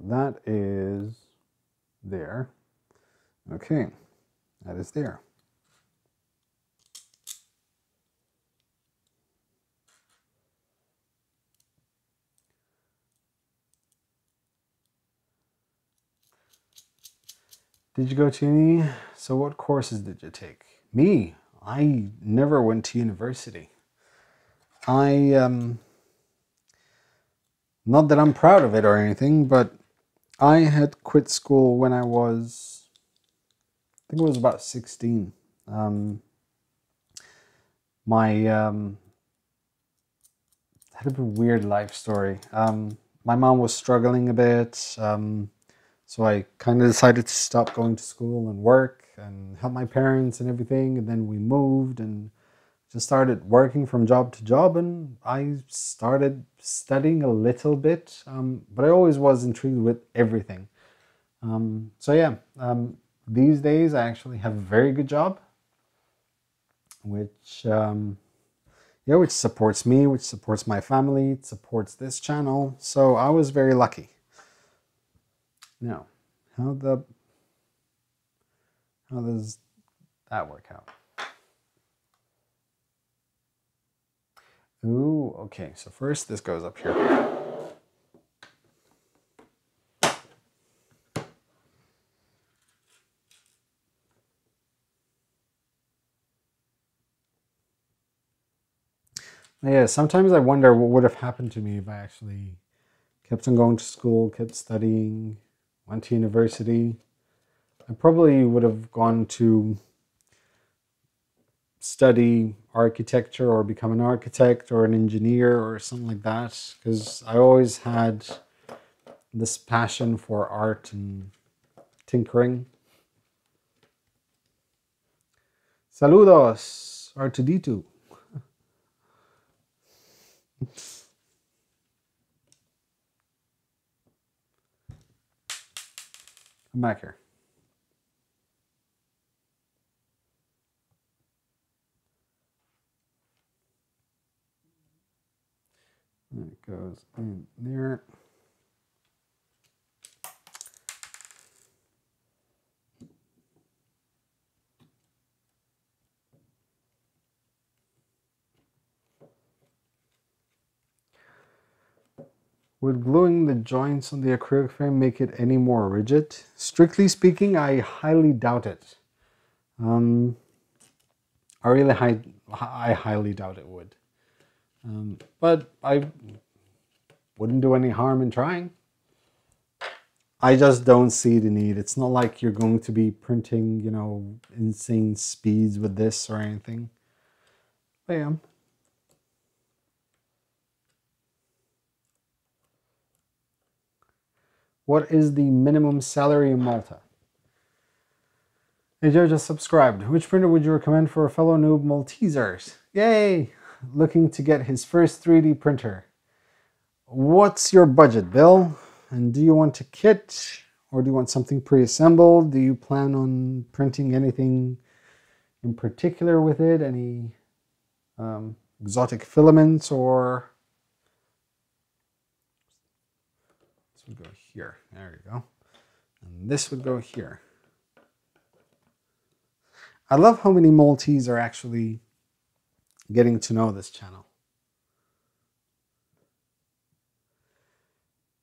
that is there. Okay, that is there. Did you go to uni? So what courses did you take? Me, I never went to university. Not that I'm proud of it or anything, but I had quit school when I was, I think it was about 16. Had a weird life story. My mom was struggling a bit, so I kind of decided to stop going to school and work and help my parents and everything. And then we moved and just started working from job to job, and I started studying a little bit, but I always was intrigued with everything. So yeah, these days I actually have a very good job, which which supports me, which supports my family, it supports this channel. So I was very lucky. Now, how does that work out? Ooh, okay. So first this goes up here. Yeah, sometimes I wonder what would have happened to me if I actually kept on going to school, kept studying, went to university. I probably would have gone to study architecture or become an architect or an engineer or something like that, because I always had this passion for art and tinkering. Saludos, R2D2. Come back here. It goes in there. Would gluing the joints on the acrylic frame make it any more rigid? Strictly speaking, I highly doubt it. I highly doubt it would. But I wouldn't do any harm in trying. I just don't see the need. It's not like you're going to be printing, you know, insane speeds with this or anything. But yeah. What is the minimum salary in Malta? Hey Joe just subscribed. Which printer would you recommend for a fellow noob Maltesers? Yay! Looking to get his first 3D printer. What's your budget, Bill? And do you want a kit or do you want something pre-assembled? Do you plan on printing anything in particular with it? Any exotic filaments or would go here. There you go. And this would go here. I love how many Maltese are actually getting to know this channel.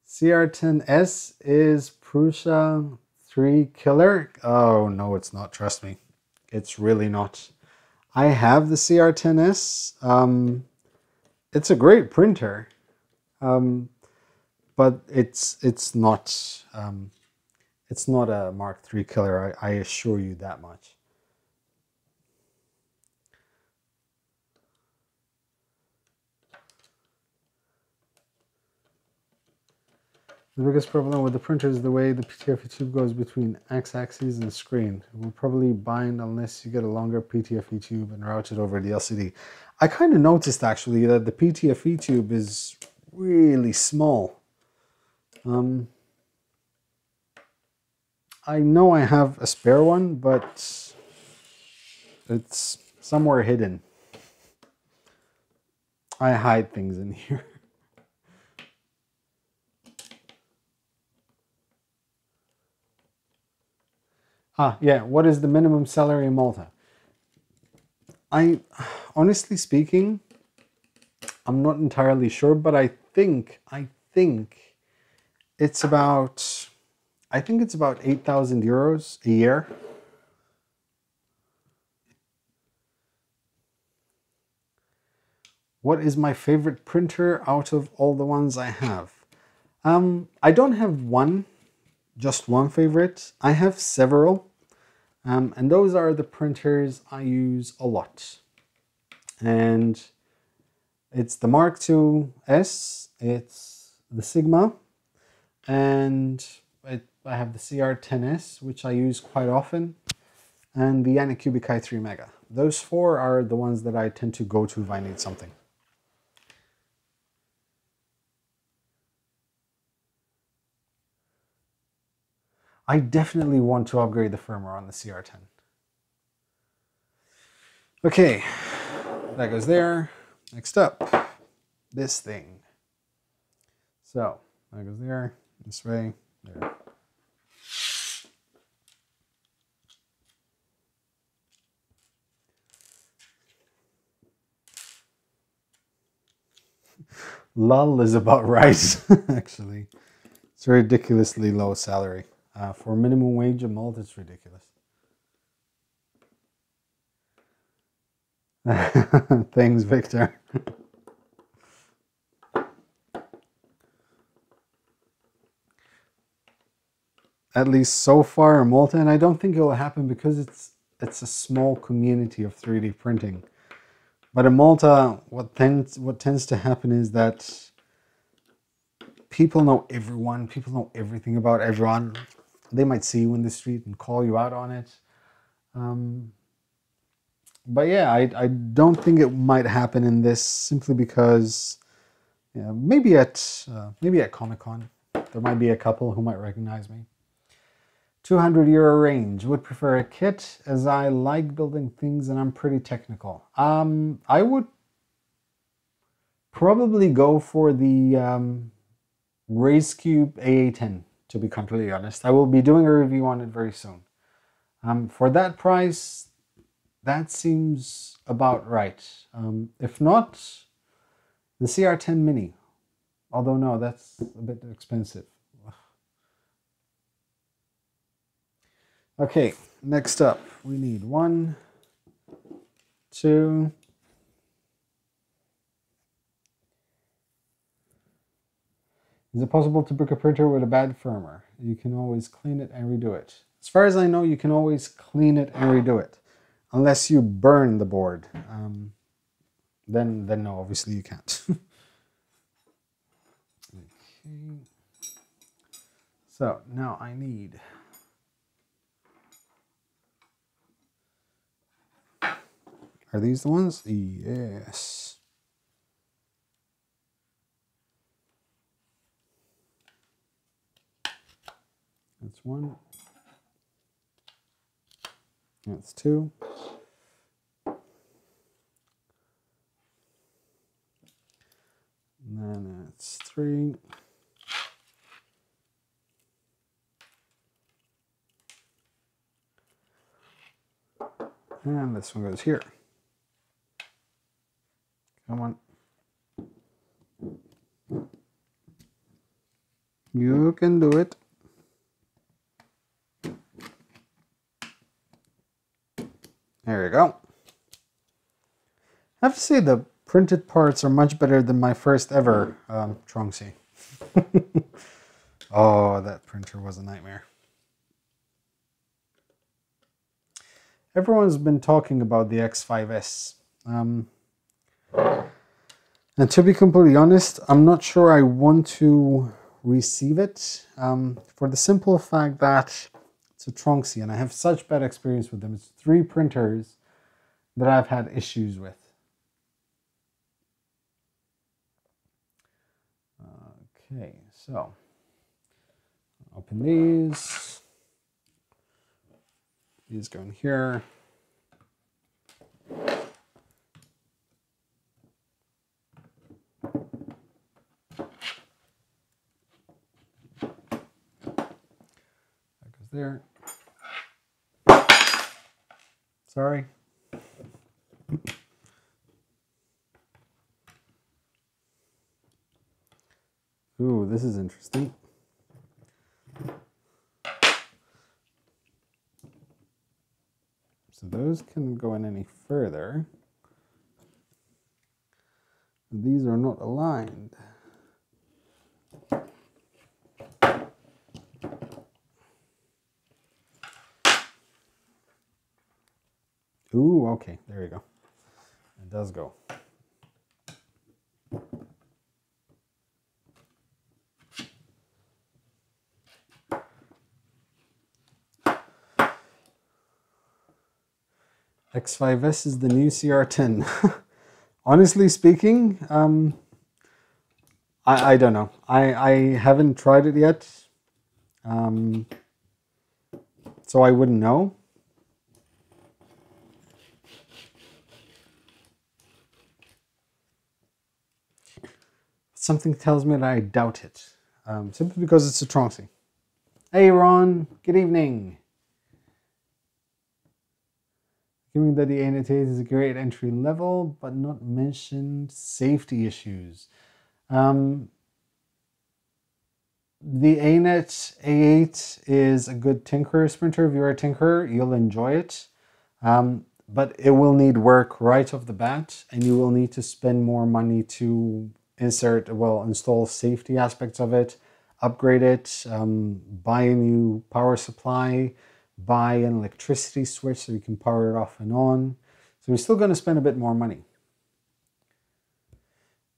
CR10S is Prusa 3 killer. Oh, no, it's not. Trust me. It's really not. I have the CR10S. It's a great printer, but it's not a Mark III killer. I assure you that much. The biggest problem with the printer is the way the PTFE tube goes between x-axis and screen. It will probably bind unless you get a longer PTFE tube and route it over the LCD. I kind of noticed actually that the PTFE tube is really small. I know I have a spare one, but it's somewhere hidden. I hide things in here. Yeah, what is the minimum salary in Malta? Honestly speaking, I'm not entirely sure, but I think it's about 8,000 euros a year. What is my favorite printer out of all the ones I have? I don't have just one favorite. I have several. And those are the printers I use a lot. And it's the Mark II S, it's the Sigma, and I have the CR10S, which I use quite often, and the Anycubic i3 Mega. Those four are the ones that I tend to go to if I need something. I definitely want to upgrade the firmware on the CR10. Okay, that goes there. Next up, this thing. So, that goes there, this way, there. Lull is about right, actually. It's a ridiculously low salary. For minimum wage in Malta, it's ridiculous. Thanks, Victor. At least so far in Malta, and I don't think it will happen because it's a small community of 3D printing. But in Malta, what tends to happen is that people know everyone, people know everything about everyone. They might see you in the street and call you out on it. But yeah, I don't think it might happen in this simply because maybe at Comic-Con there might be a couple who might recognize me. 200 euro range. Would prefer a kit as I like building things and I'm pretty technical. I would probably go for the RaceCube AA10, to be completely honest. I will be doing a review on it very soon. For that price, that seems about right. If not, the CR10 Mini. Although no, that's a bit expensive. Okay, next up, we need 1, 2, is it possible to brick a printer with a bad firmware? You can always clean it and redo it. As far as I know, you can always clean it and redo it. Unless you burn the board. Then no, obviously you can't. Okay. So now I need... Are these the ones? Yes. That's 1. That's 2. And then it's 3. And this one goes here. Come on. You can do it. There you go. I have to say the printed parts are much better than my first ever Tronxy. Oh, that printer was a nightmare. Everyone's been talking about the X5S. And to be completely honest, I'm not sure I want to receive it for the simple fact that it's a Tronxy and I have such bad experience with them. It's 3 printers that I've had issues with. Okay, so open these. These go in here. That goes there. Sorry. Ooh, this is interesting. So those can go in any further. These are not aligned. Ooh, okay, there you go. It does go. X5S is the new CR10. Honestly speaking, I don't know. I haven't tried it yet, so I wouldn't know. Something tells me that I doubt it, simply because it's a Tronxy. Hey Ron, good evening. Given that the A8 is a great entry level, but not mentioned safety issues. The A8 is a good tinkerer's printer. If you're a tinkerer, you'll enjoy it. But it will need work right off the bat, and you will need to spend more money to install safety aspects of it, upgrade it, buy a new power supply, buy an electricity switch so you can power it off and on. So you're still going to spend a bit more money.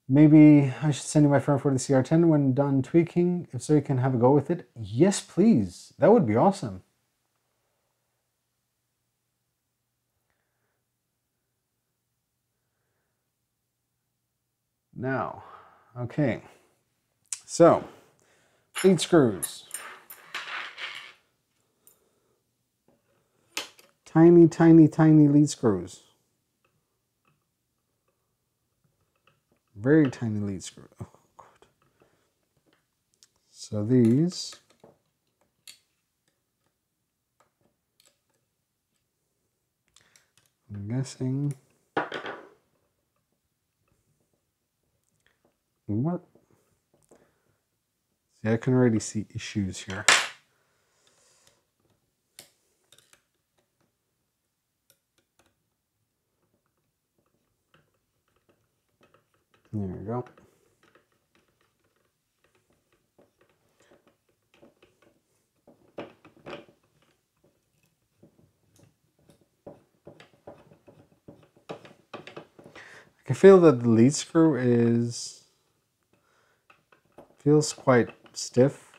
Maybe I should send you my friend for the CR10 when done tweaking, if so you can have a go with it. Yes, please. That would be awesome. Now, okay. So, lead screws. Tiny, tiny, tiny lead screws. Very tiny lead screw. Oh, God. So these I'm guessing. What? See, I can already see issues here. There we go. I can feel that the lead screw feels quite stiff.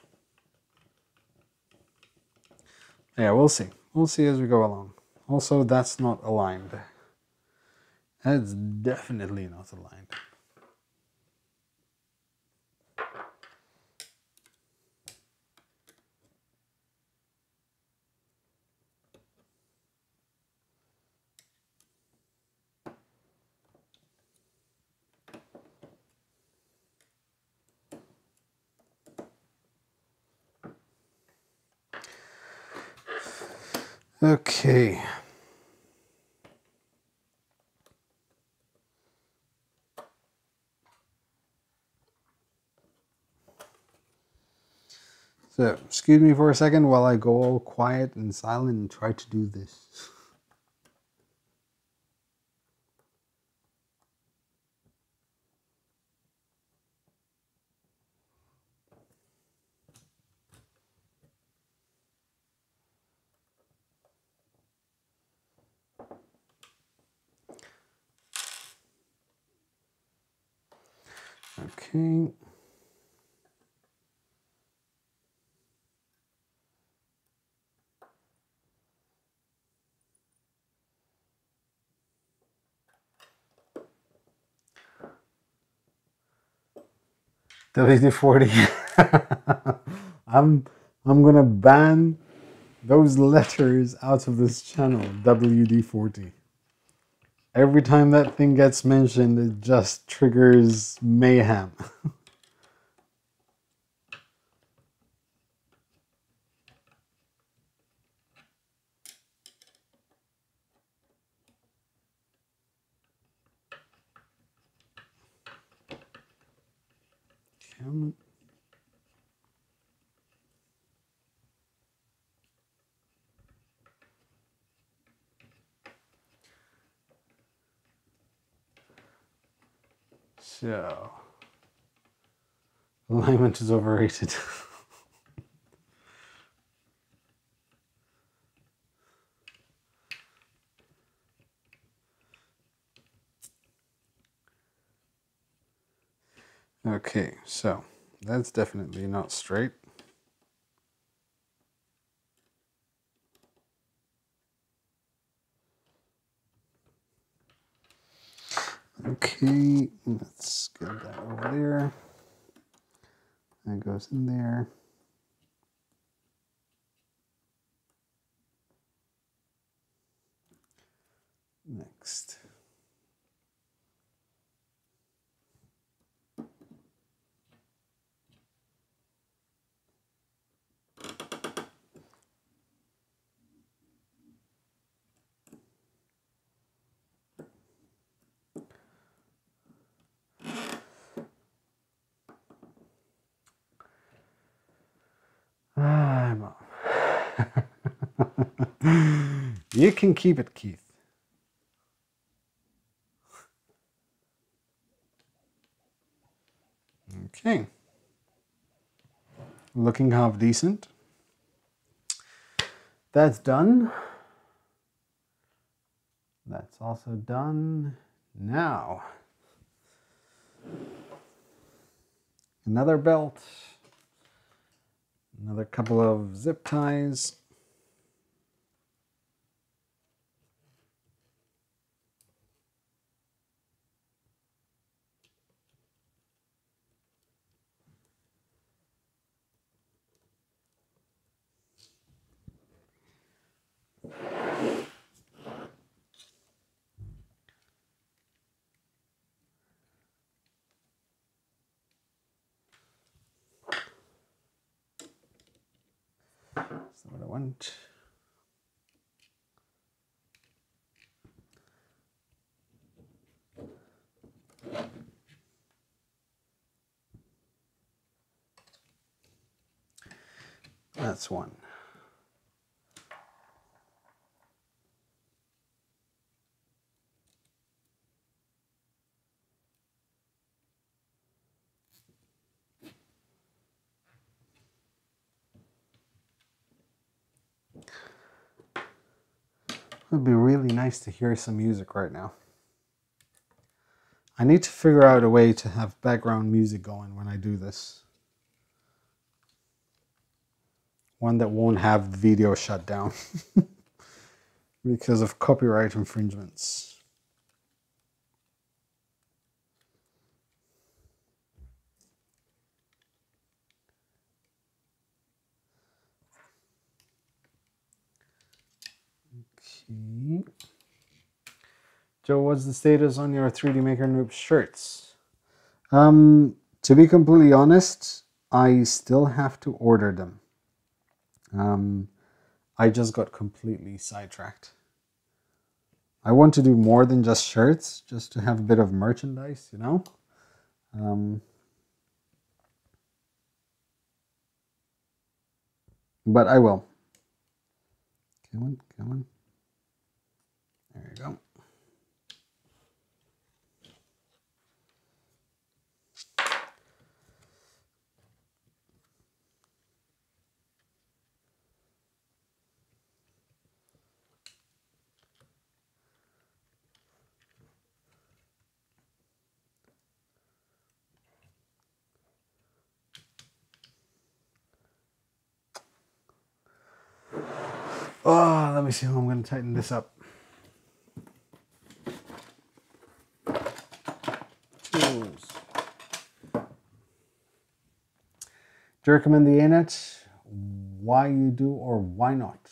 Yeah, we'll see. We'll see as we go along. Also, that's not aligned. That's definitely not aligned. Okay. So, excuse me for a second while I go all quiet and silent and try to do this. Okay. WD-40. I'm gonna ban those letters out of this channel. WD-40. Every time that thing gets mentioned, it just triggers mayhem. So, alignment is overrated. Okay, so that's definitely not straight. Okay, let's get that over there. That goes in there. Next. I'm off. You can keep it, Keith. Okay. Looking half decent. That's done. That's also done. Now, another belt, another couple of zip ties. That's what I want. That's one. It would be really nice to hear some music right now. I need to figure out a way to have background music going when I do this. One that won't have the video shut down because of copyright infringements. Okay. Joe, what's the status on your 3D Maker Noob shirts? To be completely honest, I still have to order them. I just got completely sidetracked. I want to do more than just shirts, just to have a bit of merchandise, you know? but I will. Come on, come on. There you go. Oh, let me see how I'm going to tighten this up. Tools. Do you recommend the Attn? Why you do or why not?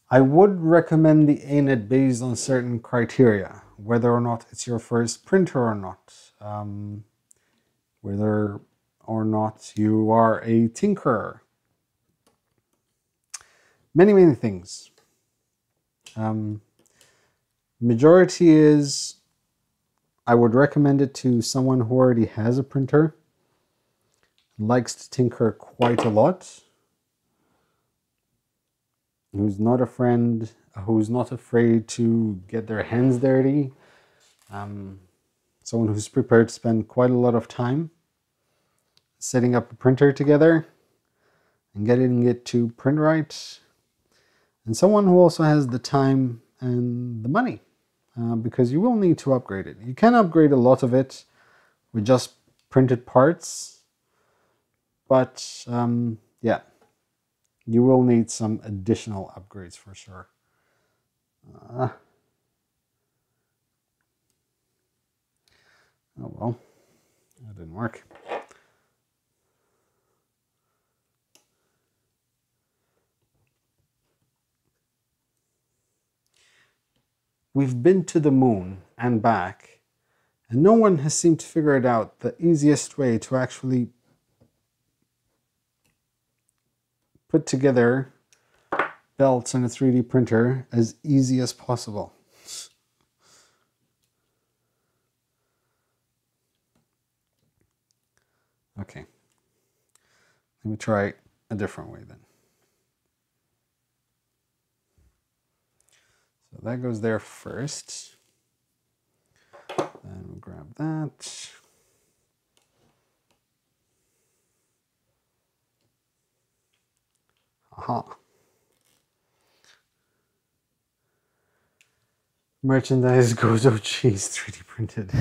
I would recommend the Attn based on certain criteria, whether or not it's your first printer or not, whether or not you are a tinkerer. Many things. Majority is I would recommend it to someone who already has a printer, likes to tinker quite a lot, who's not a friend, who's not afraid to get their hands dirty, someone who's prepared to spend quite a lot of time setting up a printer together and getting it to print right, and someone who also has the time and the money, because you will need to upgrade it. You can upgrade a lot of it with just printed parts, but yeah, you will need some additional upgrades for sure. Oh well, that didn't work. We've been to the moon and back, and no one has seemed to figure it out the easiest way to actually put together belts on a 3D printer as easy as possible. Okay, let me try a different way then. So that goes there first. Then we'll grab that. Aha. Merchandise Gozo cheese 3D printed.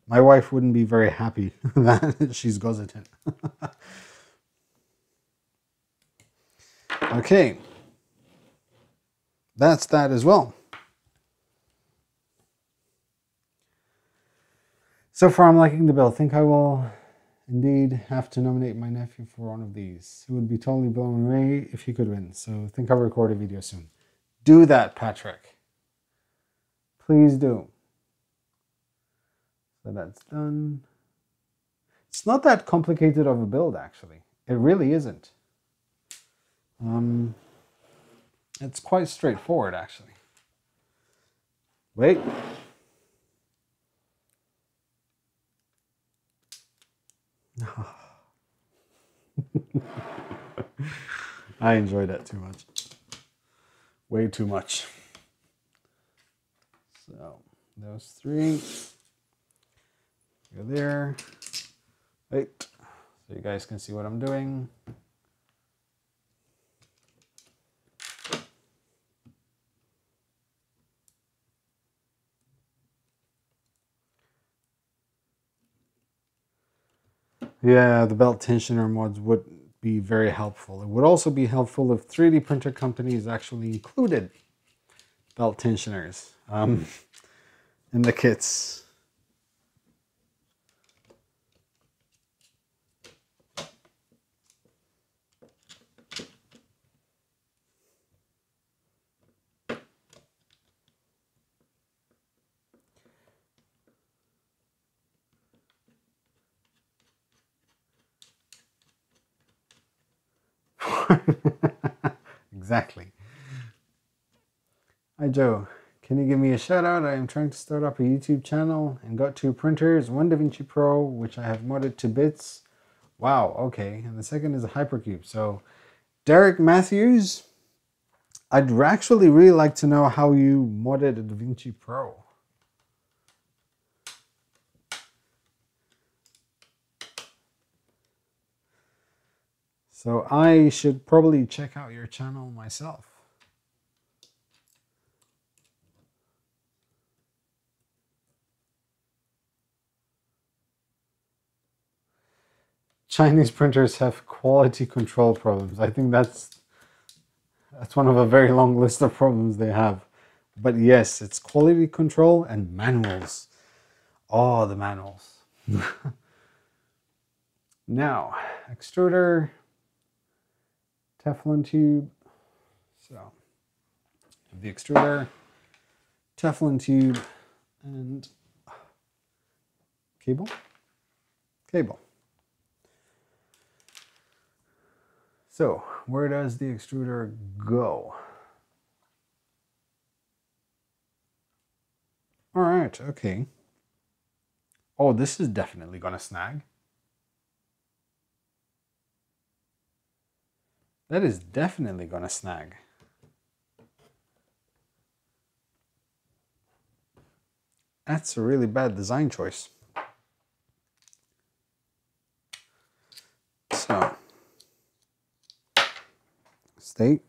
My wife wouldn't be very happy that she's Gozotin. Okay. That's that as well. So far I'm liking the build. I think I will indeed have to nominate my nephew for one of these. He would be totally blown away if he could win. So I think I'll record a video soon. Do that, Patrick. Please do. So that's done. It's not that complicated of a build, actually. It really isn't. It's quite straightforward, actually. Wait. I enjoyed that too much. Way too much. So those three go there. Wait, so you guys can see what I'm doing. Yeah, the belt tensioner mods would be very helpful. It would also be helpful if 3D printer companies actually included belt tensioners in the kits. Exactly. Hi Joe, can you give me a shout out? I am trying to start up a YouTube channel and got two printers, one DaVinci Pro, which I have modded to bits, Wow, okay. And the second is a hypercube. So, Derek Matthews, I'd actually really like to know how you modded a DaVinci Pro. So I should probably check out your channel myself. Chinese printers have quality control problems. I think that's one of a very long list of problems they have. But yes, it's quality control and manuals. Oh, the manuals. Now, extruder, Teflon tube. So, the extruder, Teflon tube, and cable. So, where does the extruder go? All right, okay. Oh, this is definitely gonna snag. That is definitely gonna snag. That's a really bad design choice. So, state.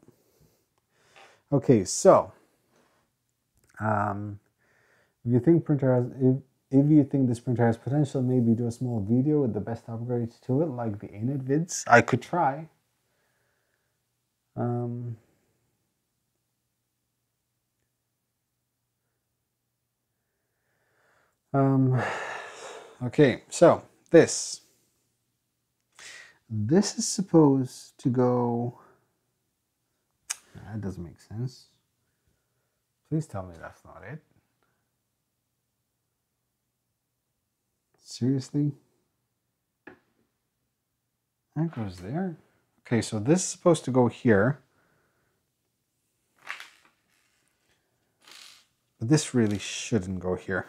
Okay, so if you think if you think this printer has potential, maybe do a small video with the best upgrades to it, like the init vids. I could try. Okay, so this is supposed to go. That doesn't make sense. Please tell me that's not it. Seriously? That goes there. Okay, so this is supposed to go here. But this really shouldn't go here.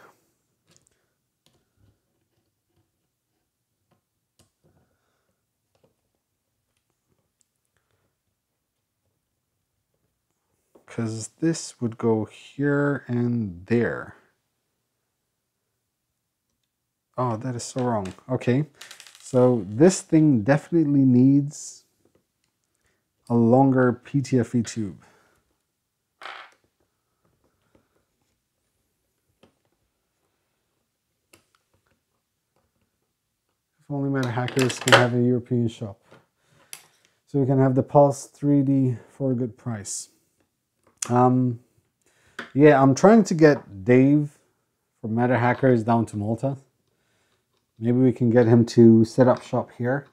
Because this would go here and there. Oh, that is so wrong. Okay, so this thing definitely needs a longer PTFE tube. If only Meta hackers can have a European shop. So we can have the Pulse 3D for a good price. Yeah, I'm trying to get Dave from Meta Hackers down to Malta. Maybe we can get him to set up shop here.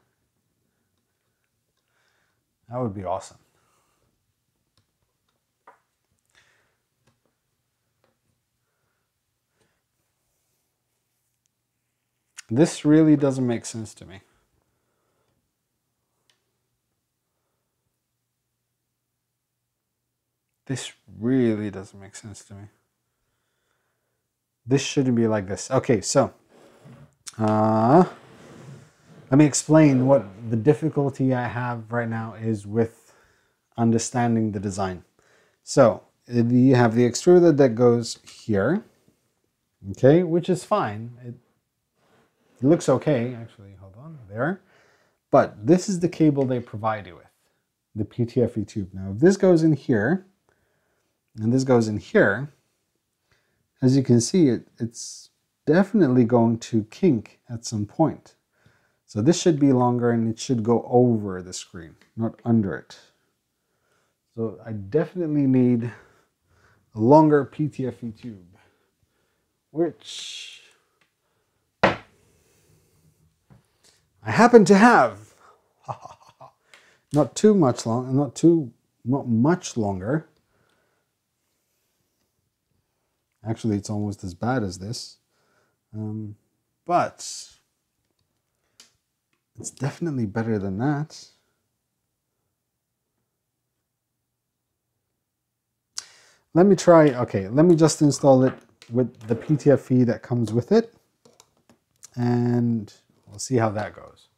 That would be awesome. This really doesn't make sense to me. This really doesn't make sense to me. This shouldn't be like this. Okay, so let me explain what the difficulty I have right now is with understanding the design. So you have the extruder that goes here, okay, which is fine. It looks okay, actually, hold on, there. But this is the cable they provide you with, the PTFE tube. Now, if this goes in here, and this goes in here, as you can see, it's definitely going to kink at some point. So this should be longer and it should go over the screen, not under it. So I definitely need a longer PTFE tube, which I happen to have. Not too much long, not much longer. Actually, it's almost as bad as this, but it's definitely better than that. Let me try, okay, let me just install it with the PTFE that comes with it, and we'll see how that goes.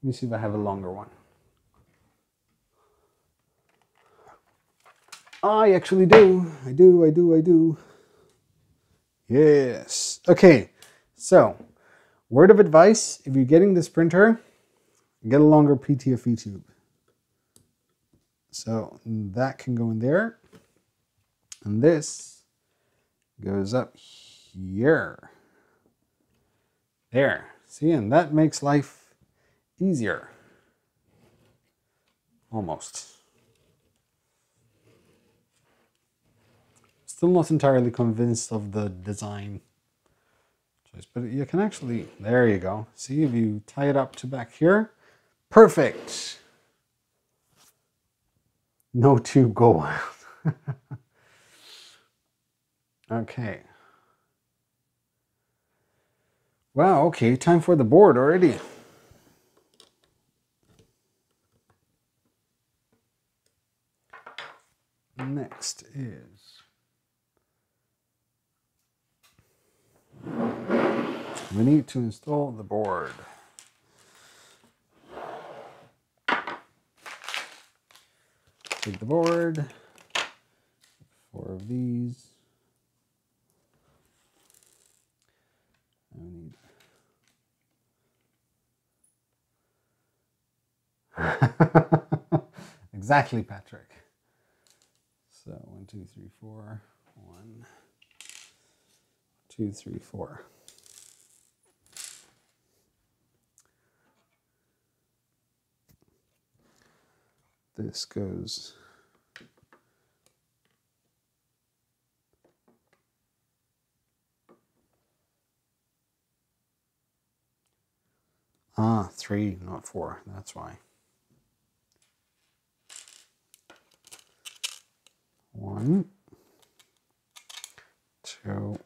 Let me see if I have a longer one. I actually do. I do. Yes. Okay. So, word of advice, if you're getting this printer, get a longer PTFE tube. So that can go in there. And this goes up here. There. See, and that makes life easier. Almost. Still not entirely convinced of the design choice, but you can actually, there you go. See, if you tie it up to back here, perfect. No tube go wild. Okay. Wow, okay, time for the board already. Next is we need to install the board. Take the board, 4 of these. I need exactly, Patrick. So 1, 2, 3, 4. 1, 2, 3, 4. This goes ah, 3, not 4. That's why. 1, 2,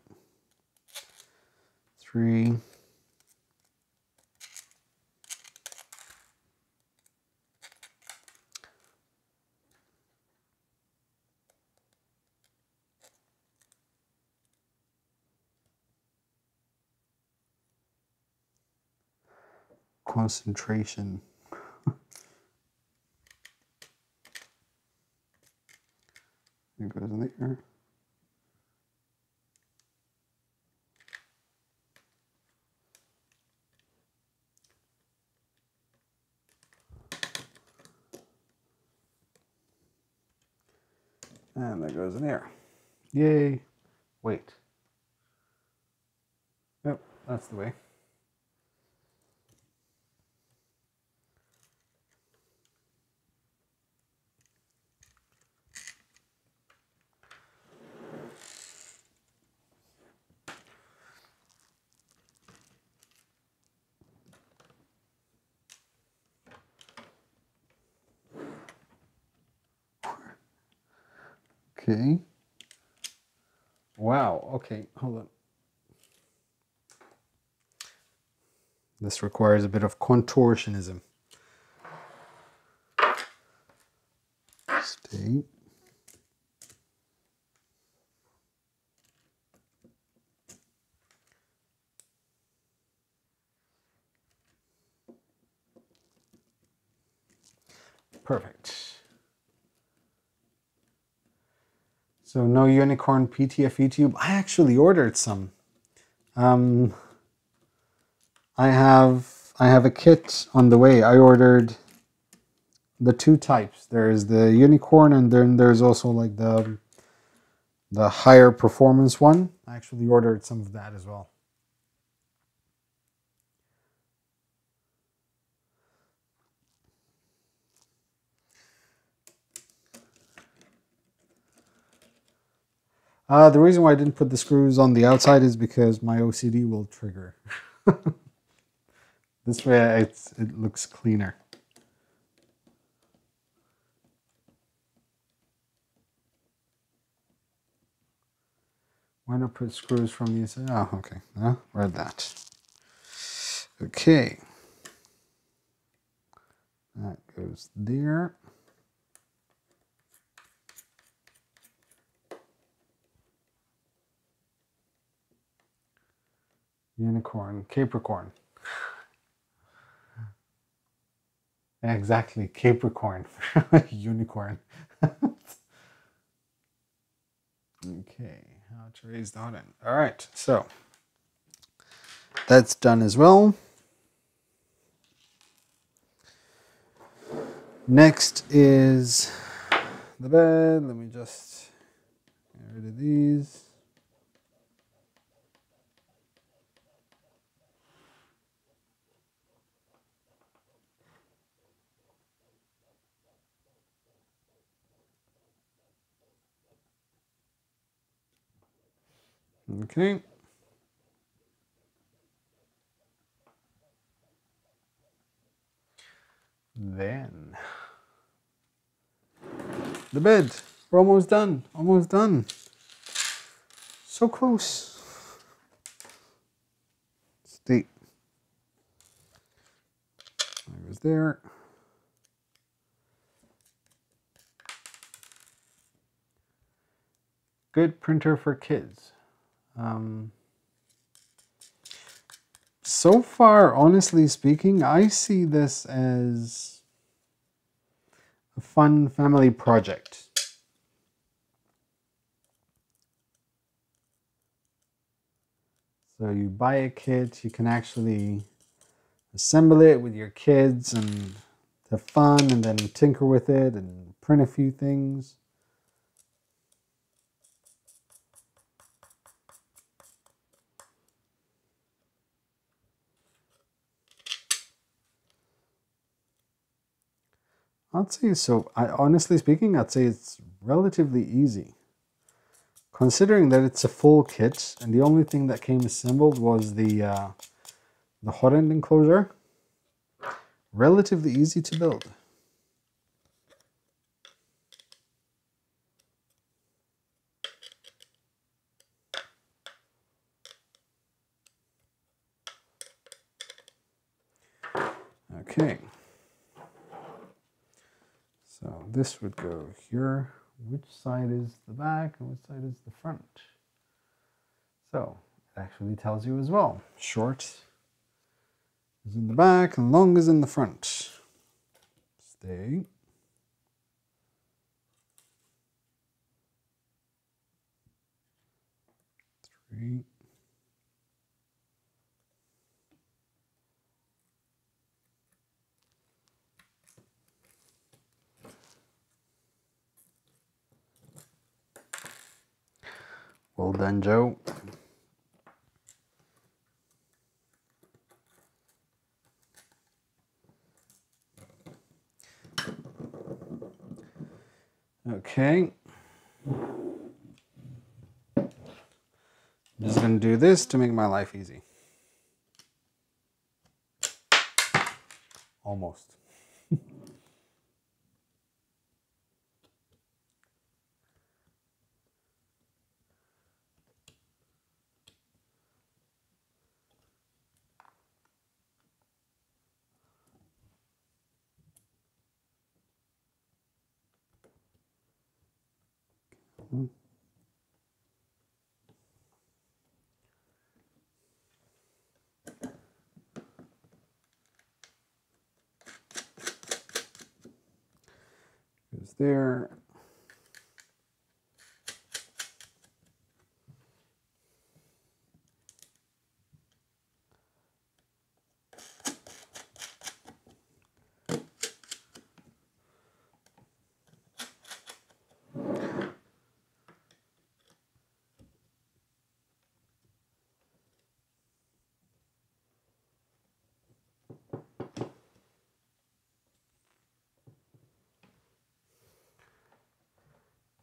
3. Concentration. It goes in there. And that goes in there. Yay. Wait. Yep, that's the way. Okay. Wow, okay, hold on. This requires a bit of contortionism. Stay. Perfect. So no unicorn PTFE tube. I actually ordered some. I have a kit on the way. I ordered the 2 types. There's the unicorn, and then there's also like the higher performance one. I actually ordered some of that as well. The reason why I didn't put the screws on the outside is because my OCD will trigger. This way it looks cleaner. Why not put screws from the inside? Oh, okay. Read that. Okay. That goes there. Unicorn, Capricorn. Exactly, Capricorn for unicorn. Okay, how to raise the hot end. All right, so that's done as well. Next is the bed. Let me just get rid of these. Okay. Then the bed. We're almost done. Almost done. So close. Stay. I was there. Good printer for kids. So far, honestly speaking, I see this as a fun family project. So you buy a kit, you can actually assemble it with your kids and have fun and then tinker with it and print a few things. I'd say so. Honestly speaking, I'd say it's relatively easy. Considering that it's a full kit and the only thing that came assembled was the hot end enclosure, relatively easy to build. Okay. So this would go here. Which side is the back and which side is the front? So it actually tells you as well. Short is in the back and long is in the front. Stay. Three. Well done, Joe. Okay. I'm just going to do this to make my life easy. Almost. Goes there.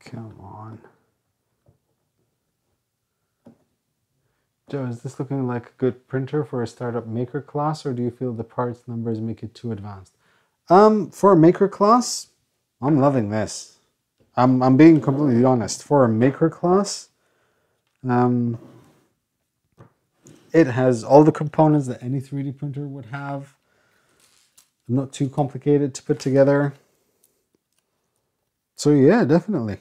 Come on. Joe, is this looking like a good printer for a startup maker class, or do you feel the parts numbers make it too advanced? For a maker class, I'm loving this. I'm being completely honest. For a maker class, it has all the components that any 3D printer would have. Not too complicated to put together. So yeah, definitely.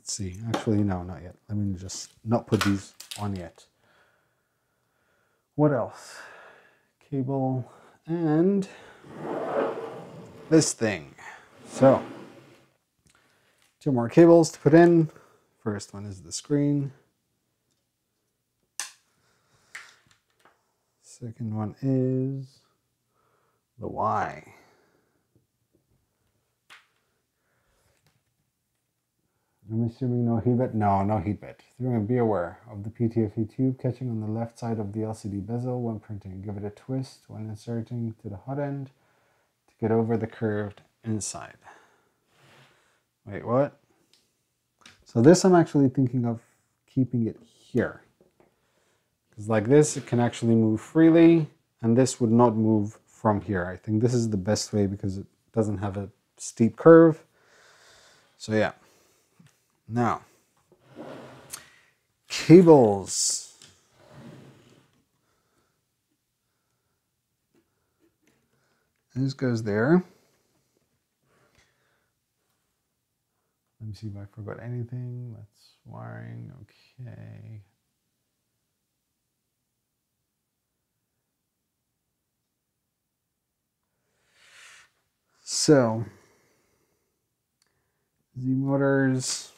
Let's see. Actually, no, not yet. Let me just not put these on yet. What else? Cable and this thing. So, 2 more cables to put in. First one is the screen. Second one is the Y. I'm assuming no heat bit? No, no heat bit. Be aware of the PTFE tube catching on the left side of the LCD bezel when printing. Give it a twist when inserting to the hot end to get over the curved inside. Wait, what? So this I'm actually thinking of keeping it here. Because like this, it can actually move freely, and this would not move from here. I think this is the best way because it doesn't have a steep curve. So yeah. Now, cables. This goes there. Let me see if I forgot anything. That's wiring. Okay. So, Z motors.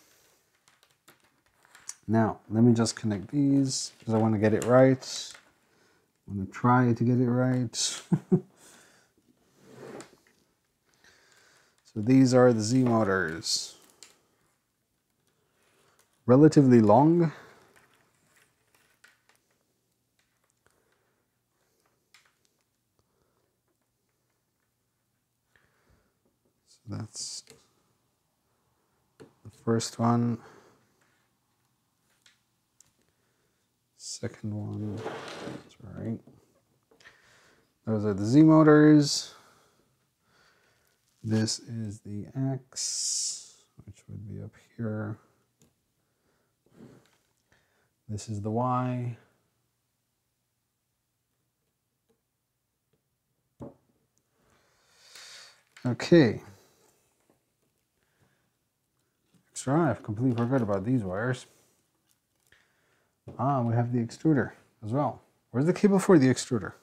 Now, let me just connect these because I want to get it right. I want to try to get it right. So these are the Z motors. Relatively long. So that's the first one. Second one, that's right. Those are the Z motors. This is the X, which would be up here. This is the Y. Okay. Extra, I've completely forgot about these wires. Ah, we have the extruder as well. Where's the cable for the extruder?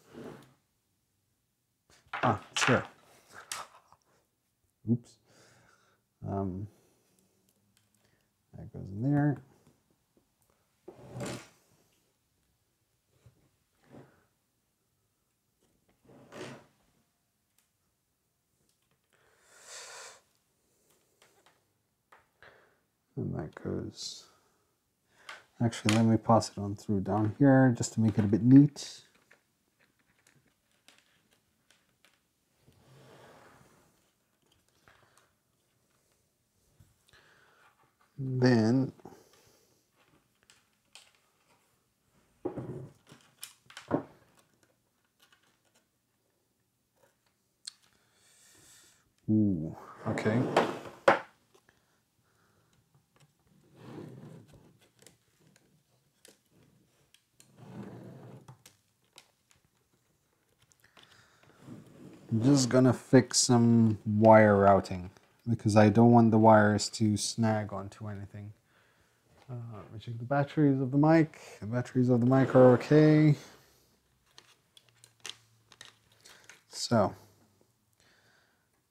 Ah, it's here. Oops. That goes in there. And that goes... Actually, let me pass it on through down here just to make it a bit neat. Then ooh, okay. I'm just gonna fix some wire routing because I don't want the wires to snag onto anything. Let me check the batteries of the mic. The batteries of the mic are okay. So,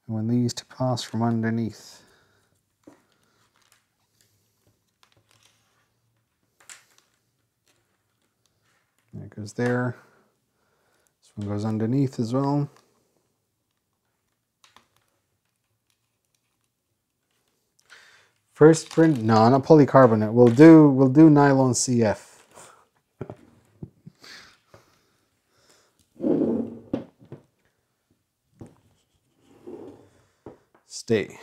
I want these to pass from underneath. That goes there. This one goes underneath as well. First print, no, not polycarbonate. We'll do nylon CF. Stay.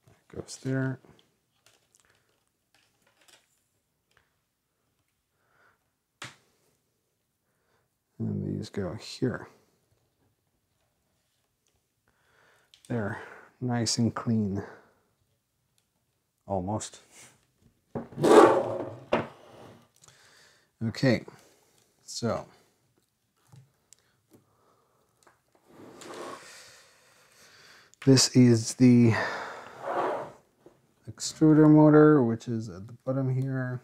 That goes there. And these go here. There, nice and clean. Almost. Okay, so This is the extruder motor, which is at the bottom here.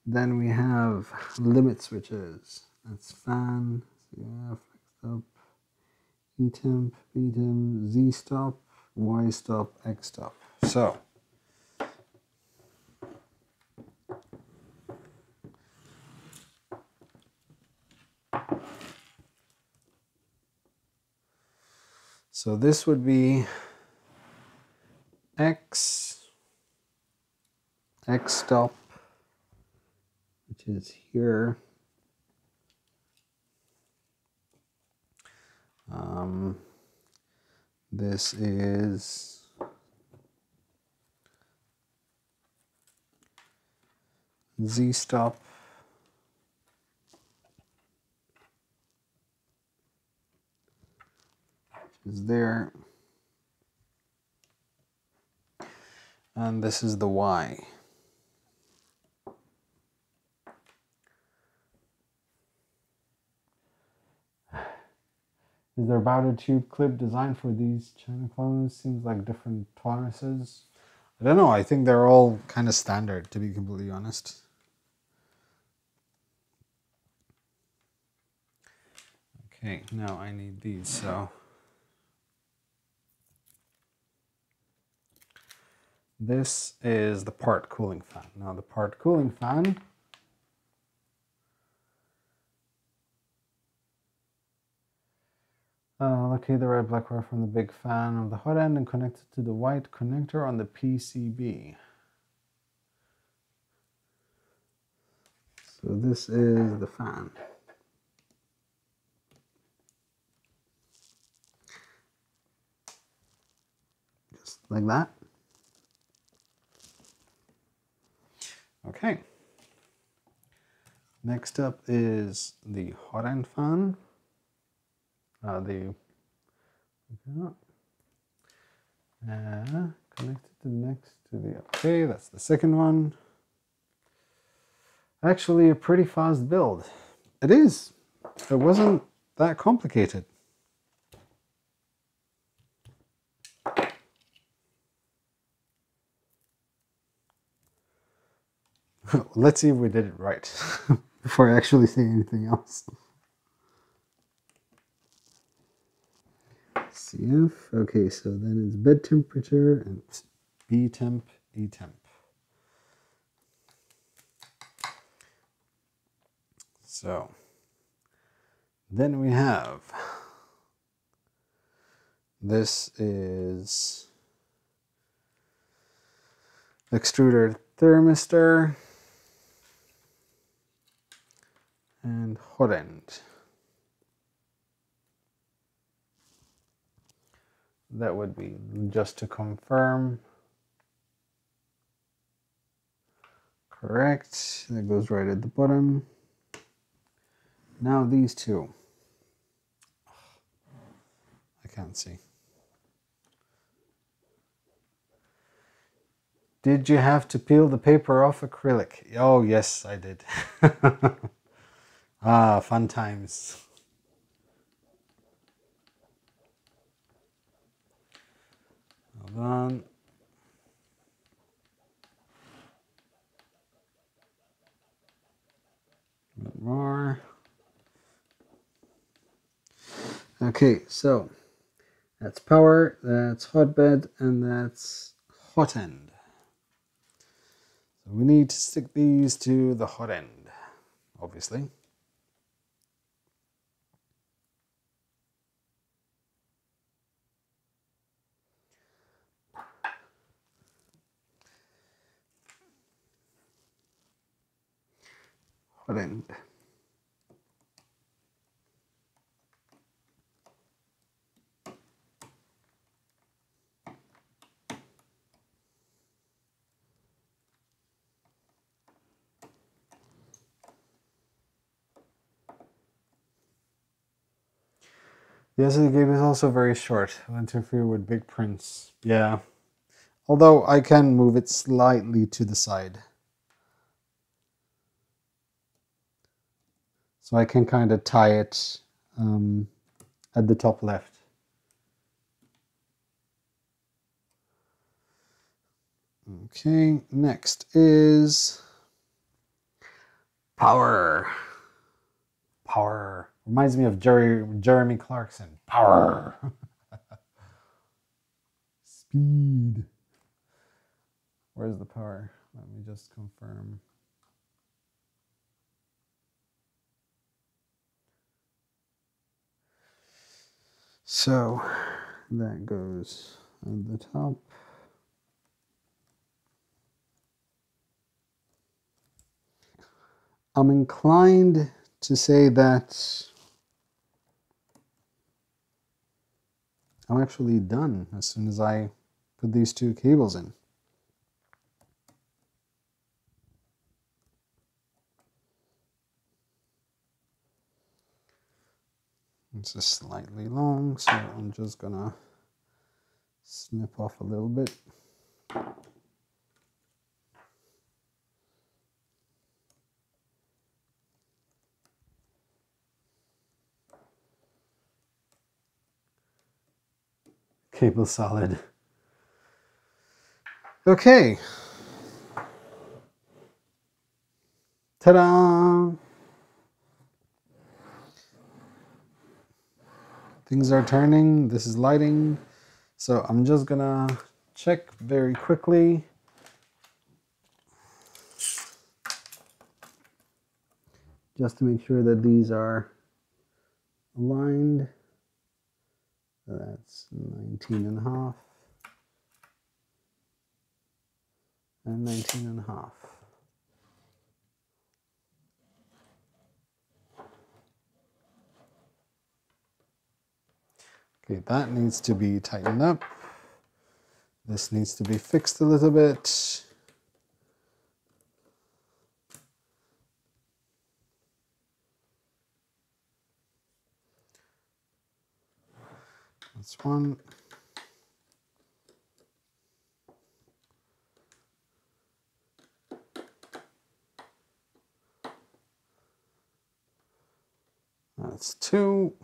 Then we have limit switches. That's fan, yeah, flex up, E temp, B temp, Z stop, Y stop, X stop. So this would be X stop, which is here. This is Z stop. Which is there. And this is the Y. Is there about a tube clip designed for these China clones? Seems like different tolerances. I don't know, I think they're all kind of standard, to be completely honest. Okay, now I need these, so. This is the part cooling fan. Now the part cooling fan locate the red black wire from the big fan of the hot end and connect it to the white connector on the PCB. So this is the fan. Just like that. Okay. Next up is the hot end fan. Connected to next to the, okay, that's the second one. Actually a pretty fast build. It is. It wasn't that complicated. Let's see if we did it right before I actually say anything else. CF, okay, so then it's bed temperature and B temp, E temp. So then we have, this is extruder thermistor and hot end. That would be just to confirm. Correct. That goes right at the bottom. Now these two. I can't see. Did you have to peel the paper off acrylic? Oh, yes, I did. Ah, fun times. Hold on. A bit more. Okay, so that's power, that's hotbed, and that's hot end. So we need to stick these to the hot end, obviously. Hot end. The SD cable is also very short. It'll interfere with big prints. Yeah. Although I can move it slightly to the side. So I can kind of tie it at the top left. Okay, next is power. Power. Reminds me of Jeremy Clarkson. Power. Speed. Where's the power? Let me just confirm. So that goes at the top. I'm inclined to say that I'm actually done as soon as I put these two cables in. It's just slightly long, so I'm just gonna snip off a little bit. Cable solid. Okay. Ta-da! Things are turning. This is lighting. So I'm just gonna check very quickly. Just to make sure that these are aligned. That's 19.5 and 19.5. Okay, that needs to be tightened up. This needs to be fixed a little bit. That's one. That's two.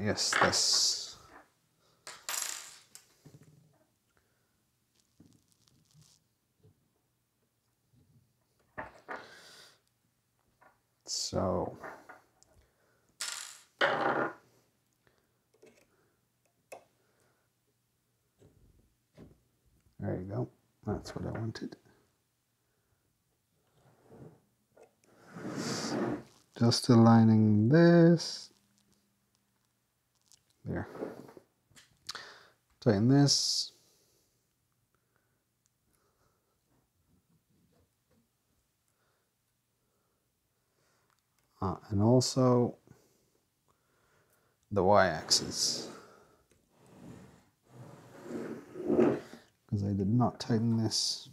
Yes, this. So there you go. That's what I wanted. Just aligning this. There. Tighten this. And also the y-axis. Because I did not tighten this.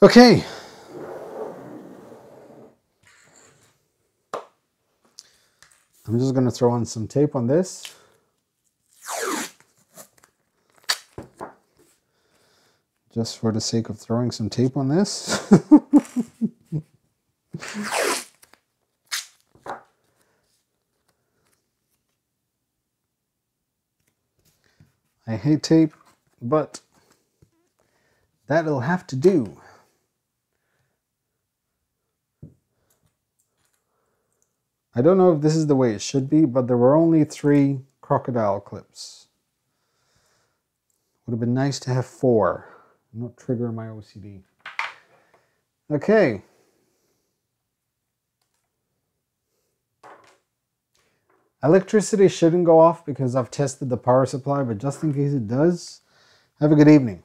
Okay. I'm just going to throw on some tape on this. Just for the sake of throwing some tape on this. I hate tape, but that'll have to do. I don't know if this is the way it should be, but there were only 3 crocodile clips. Would have been nice to have 4, not trigger my OCD. Okay. Electricity shouldn't go off because I've tested the power supply, but just in case it does, have a good evening.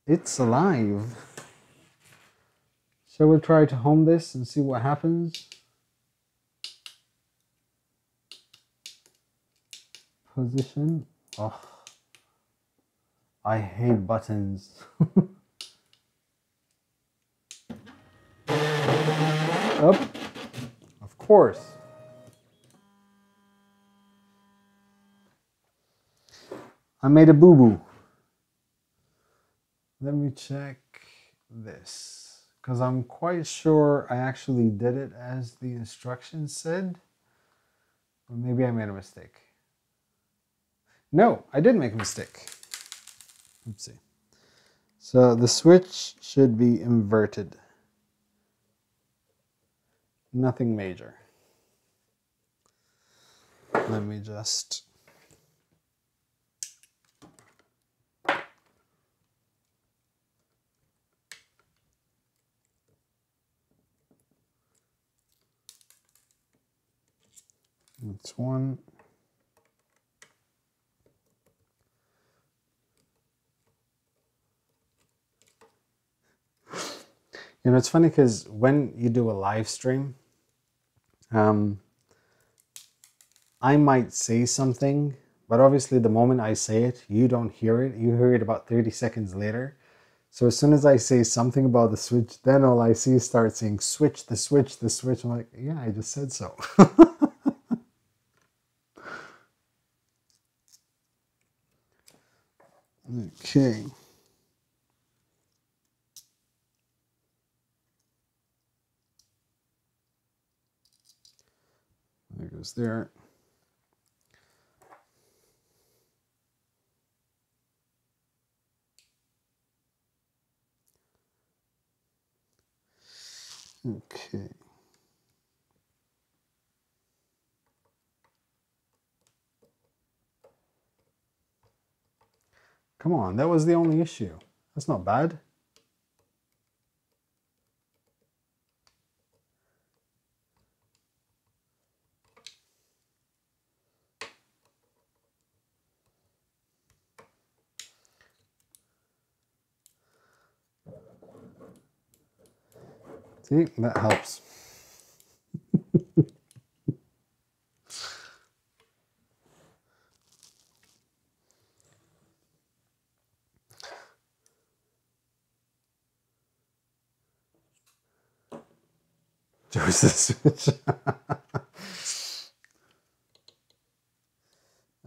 It's alive. Shall we try to home this and see what happens? Position. Oh, I hate buttons. Up. Of course. I made a boo-boo. Let me check this, because I'm quite sure I actually did it as the instructions said. Or maybe I made a mistake. No, I did make a mistake. Let's see. So the switch should be inverted. Nothing major. Let me just... That's one. You know, it's funny because when you do a live stream, I might say something, but obviously the moment I say it, you don't hear it. You hear it about 30 seconds later. So as soon as I say something about the switch, then all I see is start saying switch, the switch, the switch. I'm like, yeah, I just said so. Okay. There goes there. Okay. Come on, that was the only issue. That's not bad. See, that helps. Joe's the switch.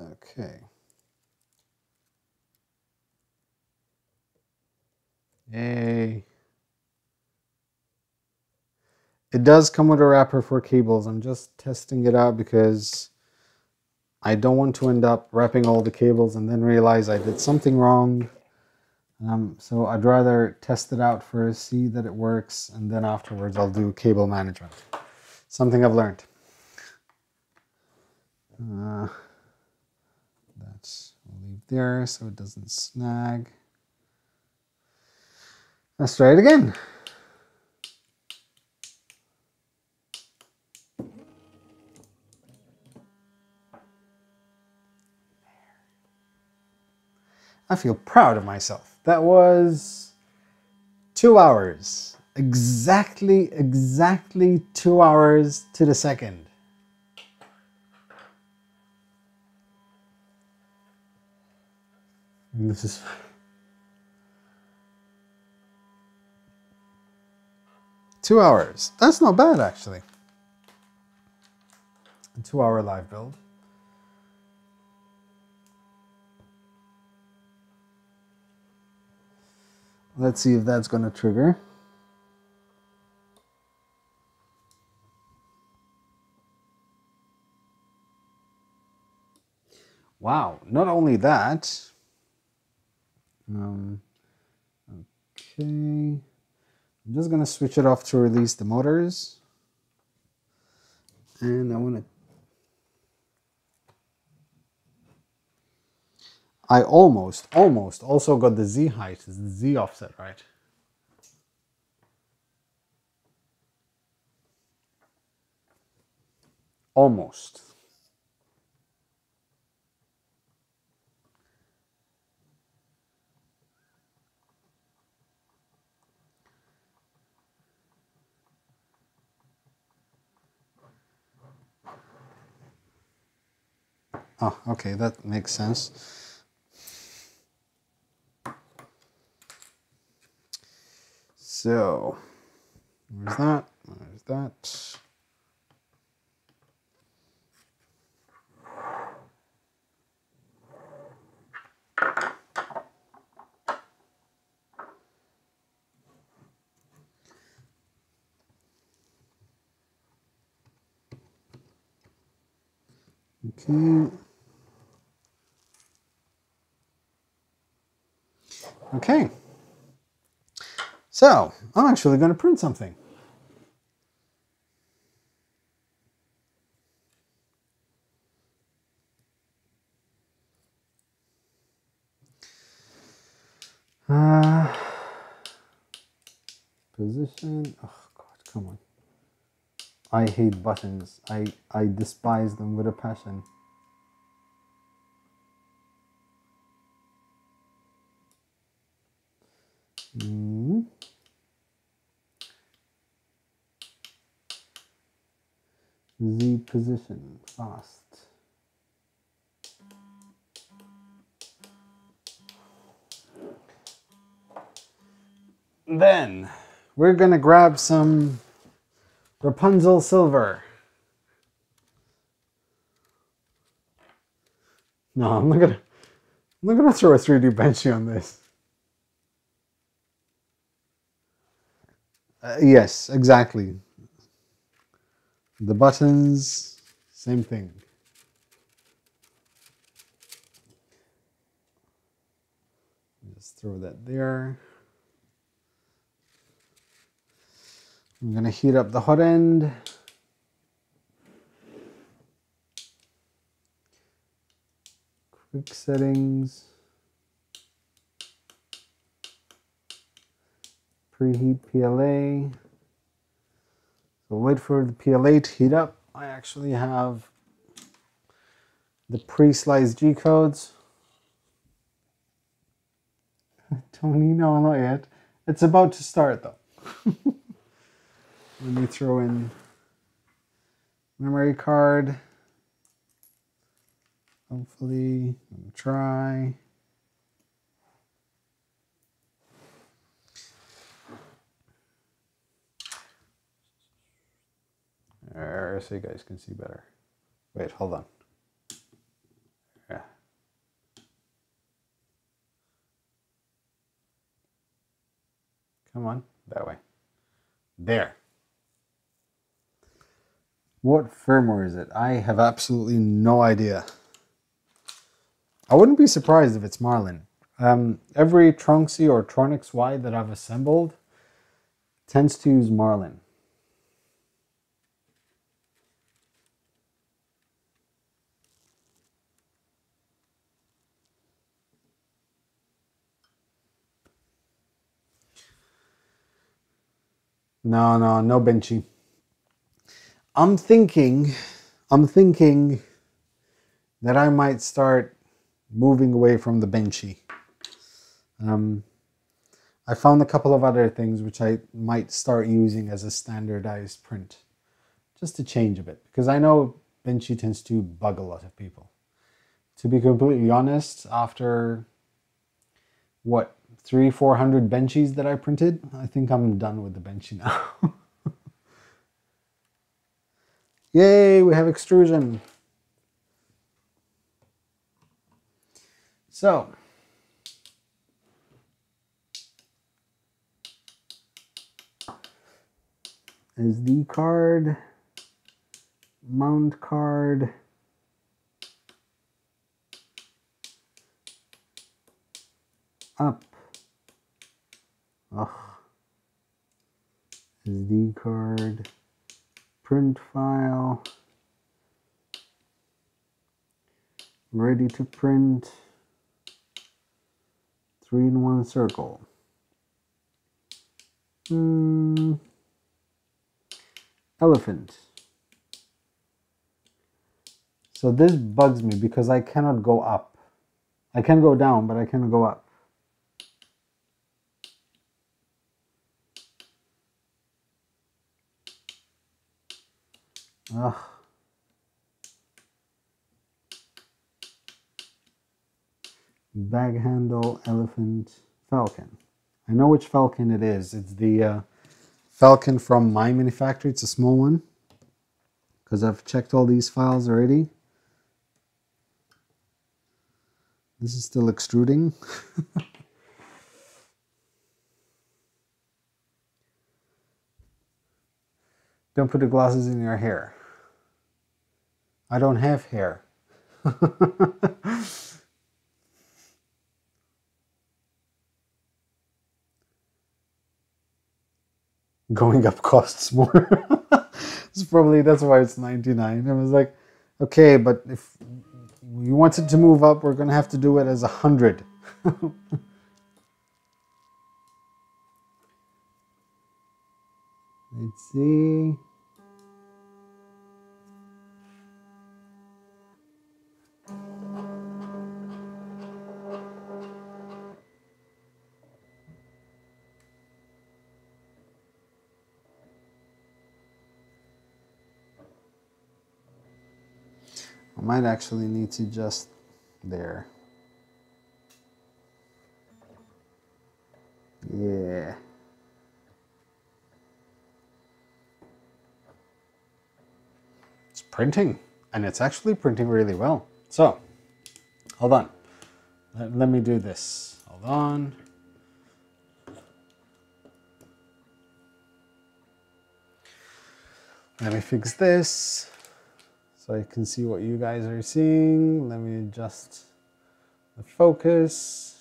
Okay. Yay. It does come with a wrapper for cables. I'm just testing it out because I don't want to end up wrapping all the cables and then realize I did something wrong. So I'd rather test it out first, see that it works, and then afterwards I'll do cable management. Something I've learned. That's, we'll leave there so it doesn't snag. Let's try it again. I feel proud of myself. That was 2 hours. Exactly 2 hours to the second. And this is... $2 hours. That's not bad, actually. A 2-hour live build. Let's see if that's going to trigger. Wow, not only that. Okay. I'm just going to switch it off to release the motors. And I want to... I almost also got the Z height, is the Z offset, right? Almost. Oh, okay, that makes sense. So, where's that? Where's that? Okay. Okay. So, I'm actually going to print something. Position. Oh, God, come on. I hate buttons. I despise them with a passion. Z position. Fast. Then we're going to grab some Rapunzel silver. No, I'm not gonna throw a 3D Benchy on this. Yes, exactly. The buttons, same thing. Just throw that there. I'm gonna heat up the hot end. Quick settings. Preheat PLA. So wait for the PLA to heat up. I actually have the pre-sliced G-codes. Tony, no, not yet. It's about to start though. Let me throw in memory card. Hopefully, I'm gonna try. There, so you guys can see better. Wait, hold on. Yeah. Come on, that way. There. What firmware is it? I have absolutely no idea. I wouldn't be surprised if it's Marlin. Every Tronxy or Tronix Y that I've assembled tends to use Marlin. No Benchy. I'm thinking that I might start moving away from the Benchy. I found a couple of other things which I might start using as a standardized print, just to change a bit, because I know Benchy tends to bug a lot of people. To be completely honest, after what, 300-400 Benchies that I printed, I think I'm done with the Benchy now. Yay, we have extrusion. So, SD card, mount card, up. Ugh. SD card, print file, ready to print, 3-in-1 circle. Elephant. So this bugs me because I cannot go up. I can go down, but I cannot go up. Ugh. Bag handle, elephant, falcon. I know which falcon it is. It's the falcon from my manufacturer. It's a small one because I've checked all these files already. This is still extruding. Don't put the glasses in your hair. I don't have hair. Going up costs more. That's why it's 99. I was like, okay, but if we wanted to move up, we're going to have to do it as 100. Let's see. I might actually need to just there. Yeah. It's printing, and it's actually printing really well. So, hold on. Let me do this. Hold on. Let me fix this so I can see what you guys are seeing. Let me adjust the focus.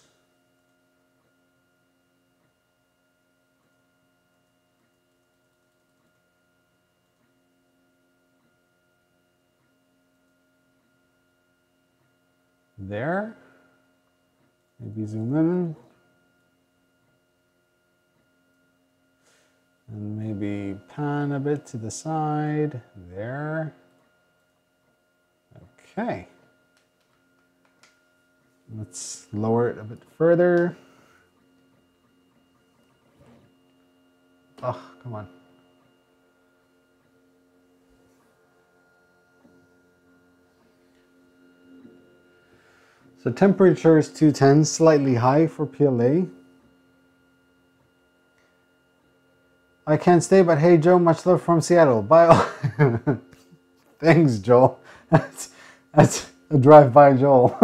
There. Maybe zoom in. And maybe pan a bit to the side. There. Okay. Let's lower it a bit further. Oh, come on. So temperature is 210, slightly high for PLA. I can't stay, but hey Joe, much love from Seattle. Bye. Thanks, Joel. That's a drive-by Joel.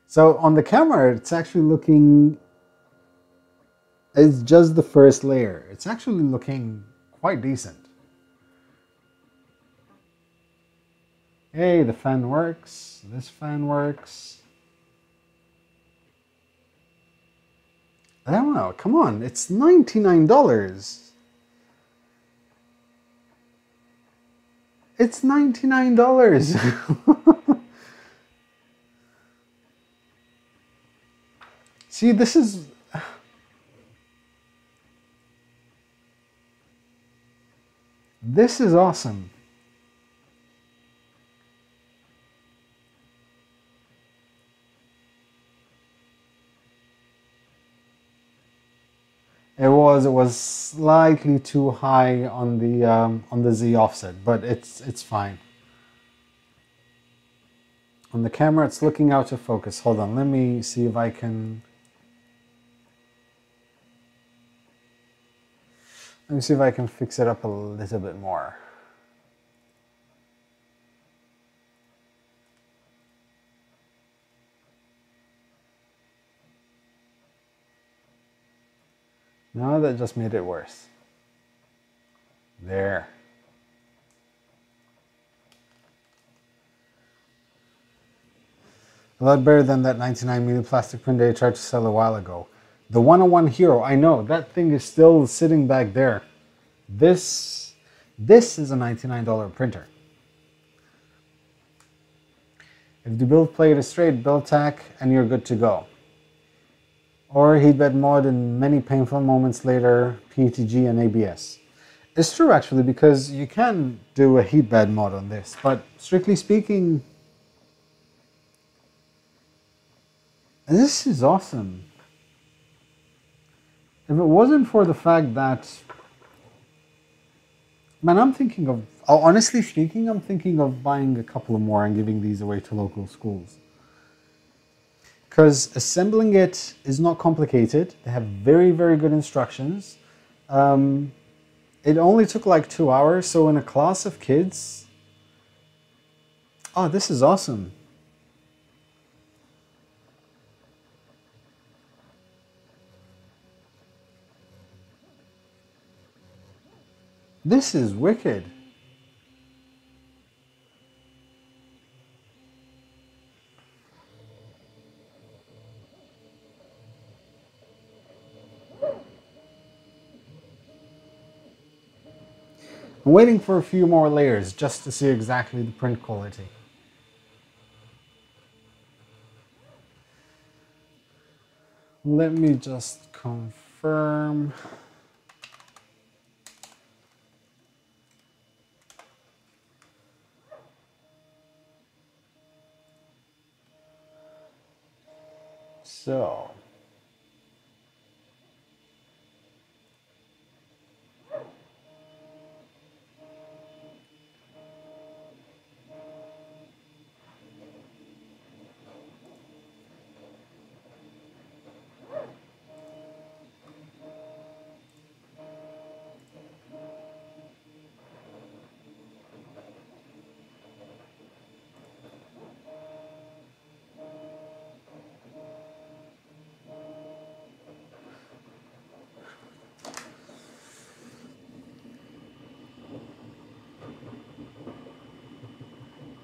So on the camera, it's actually looking, it's just the first layer. It's actually looking quite decent. Hey, the fan works. This fan works. I don't know. Come on. It's $99. It's $99. See, this is... This is awesome. It was slightly too high on the Z offset, but it's fine. On the camera, it's looking out of focus. Hold on, let me see if I can. Let me see if I can fix it up a little bit more. No, that just made it worse. There. A lot better than that 99mm plastic printer I tried to sell a while ago. The 101 Hero, I know, that thing is still sitting back there. This is a $99 printer. If the build plate is straight, build tack, and you're good to go. Or heat bed mod and many painful moments later, PETG and ABS. It's true actually, because you can do a heat bed mod on this, but strictly speaking, this is awesome. If it wasn't for the fact that, man, I'm thinking of, honestly speaking, I'm thinking of buying a couple more and giving these away to local schools. Because assembling it is not complicated. They have very, very good instructions. It only took like 2 hours, so in a class of kids, oh, this is awesome. This is wicked. I'm waiting for a few more layers just to see exactly the print quality. Let me just confirm. So,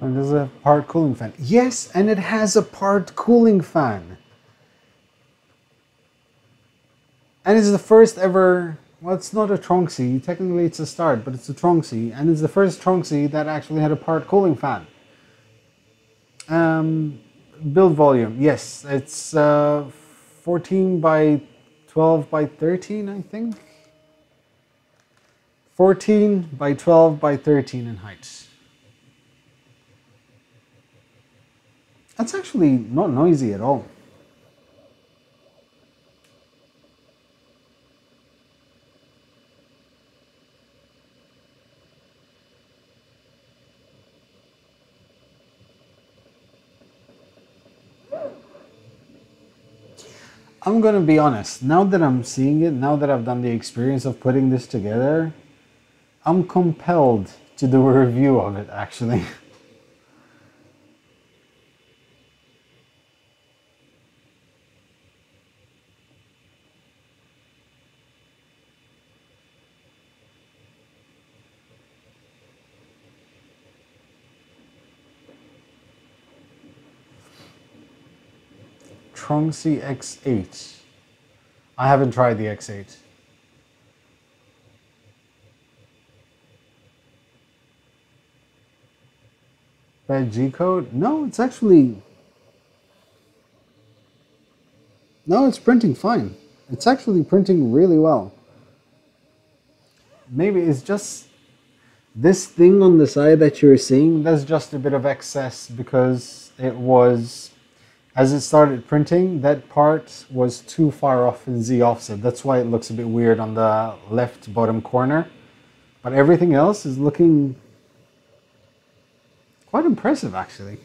and there's a part cooling fan. Yes, and it has a part cooling fan. And it's the first ever, well, it's not a Tronxy, technically it's a STARTT, but it's a Tronxy, and it's the first Tronxy that actually had a part cooling fan. Build volume, yes, it's 14 by 12 by 13, I think. 14 by 12 by 13 in height. That's actually not noisy at all. I'm gonna be honest, now that I'm seeing it, now that I've done the experience of putting this together, I'm compelled to do a review of it actually. Tronxy X8. I haven't tried the X8. Bad G-code? No, it's actually... No, it's printing fine. It's actually printing really well. Maybe it's just... This thing on the side that you're seeing, that's just a bit of excess because it was... As it started printing, that part was too far off in Z offset. That's why it looks a bit weird on the left bottom corner. But everything else is looking quite impressive, actually.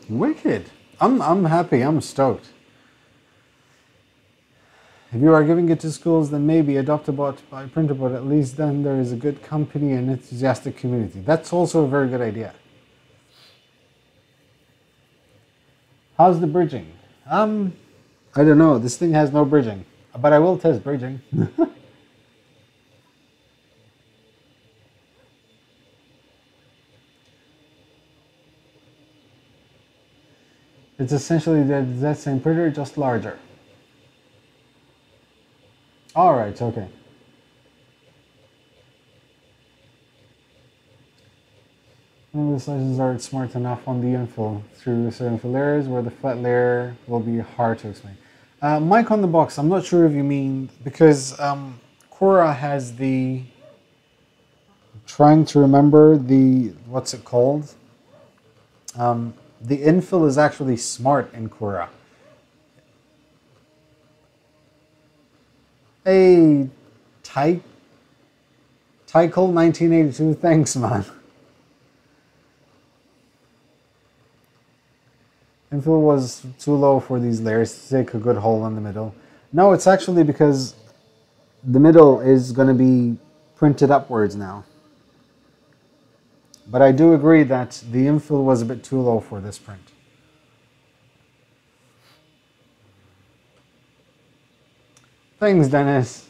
Wicked. I'm happy. I'm stoked. If you are giving it to schools, then maybe adopt a bot by Printerbot. At least then there is a good company and enthusiastic community. That's also a very good idea. How's the bridging? I don't know. This thing has no bridging, but I will test bridging. It's essentially that same printer, just larger. Alright, okay. None of the slices are smart enough on the infill through certain infill layers where the flat layer will be hard to explain. Mike on the box, I'm not sure if you mean, because Cora has the, trying to remember the, what's it called? The infill is actually smart in Cora. Hey, Tykel 1982, thanks man. Infill was too low for these layers to take a good hole in the middle. No, it's actually because the middle is going to be printed upwards now. But I do agree that the infill was a bit too low for this print. Thanks, Dennis.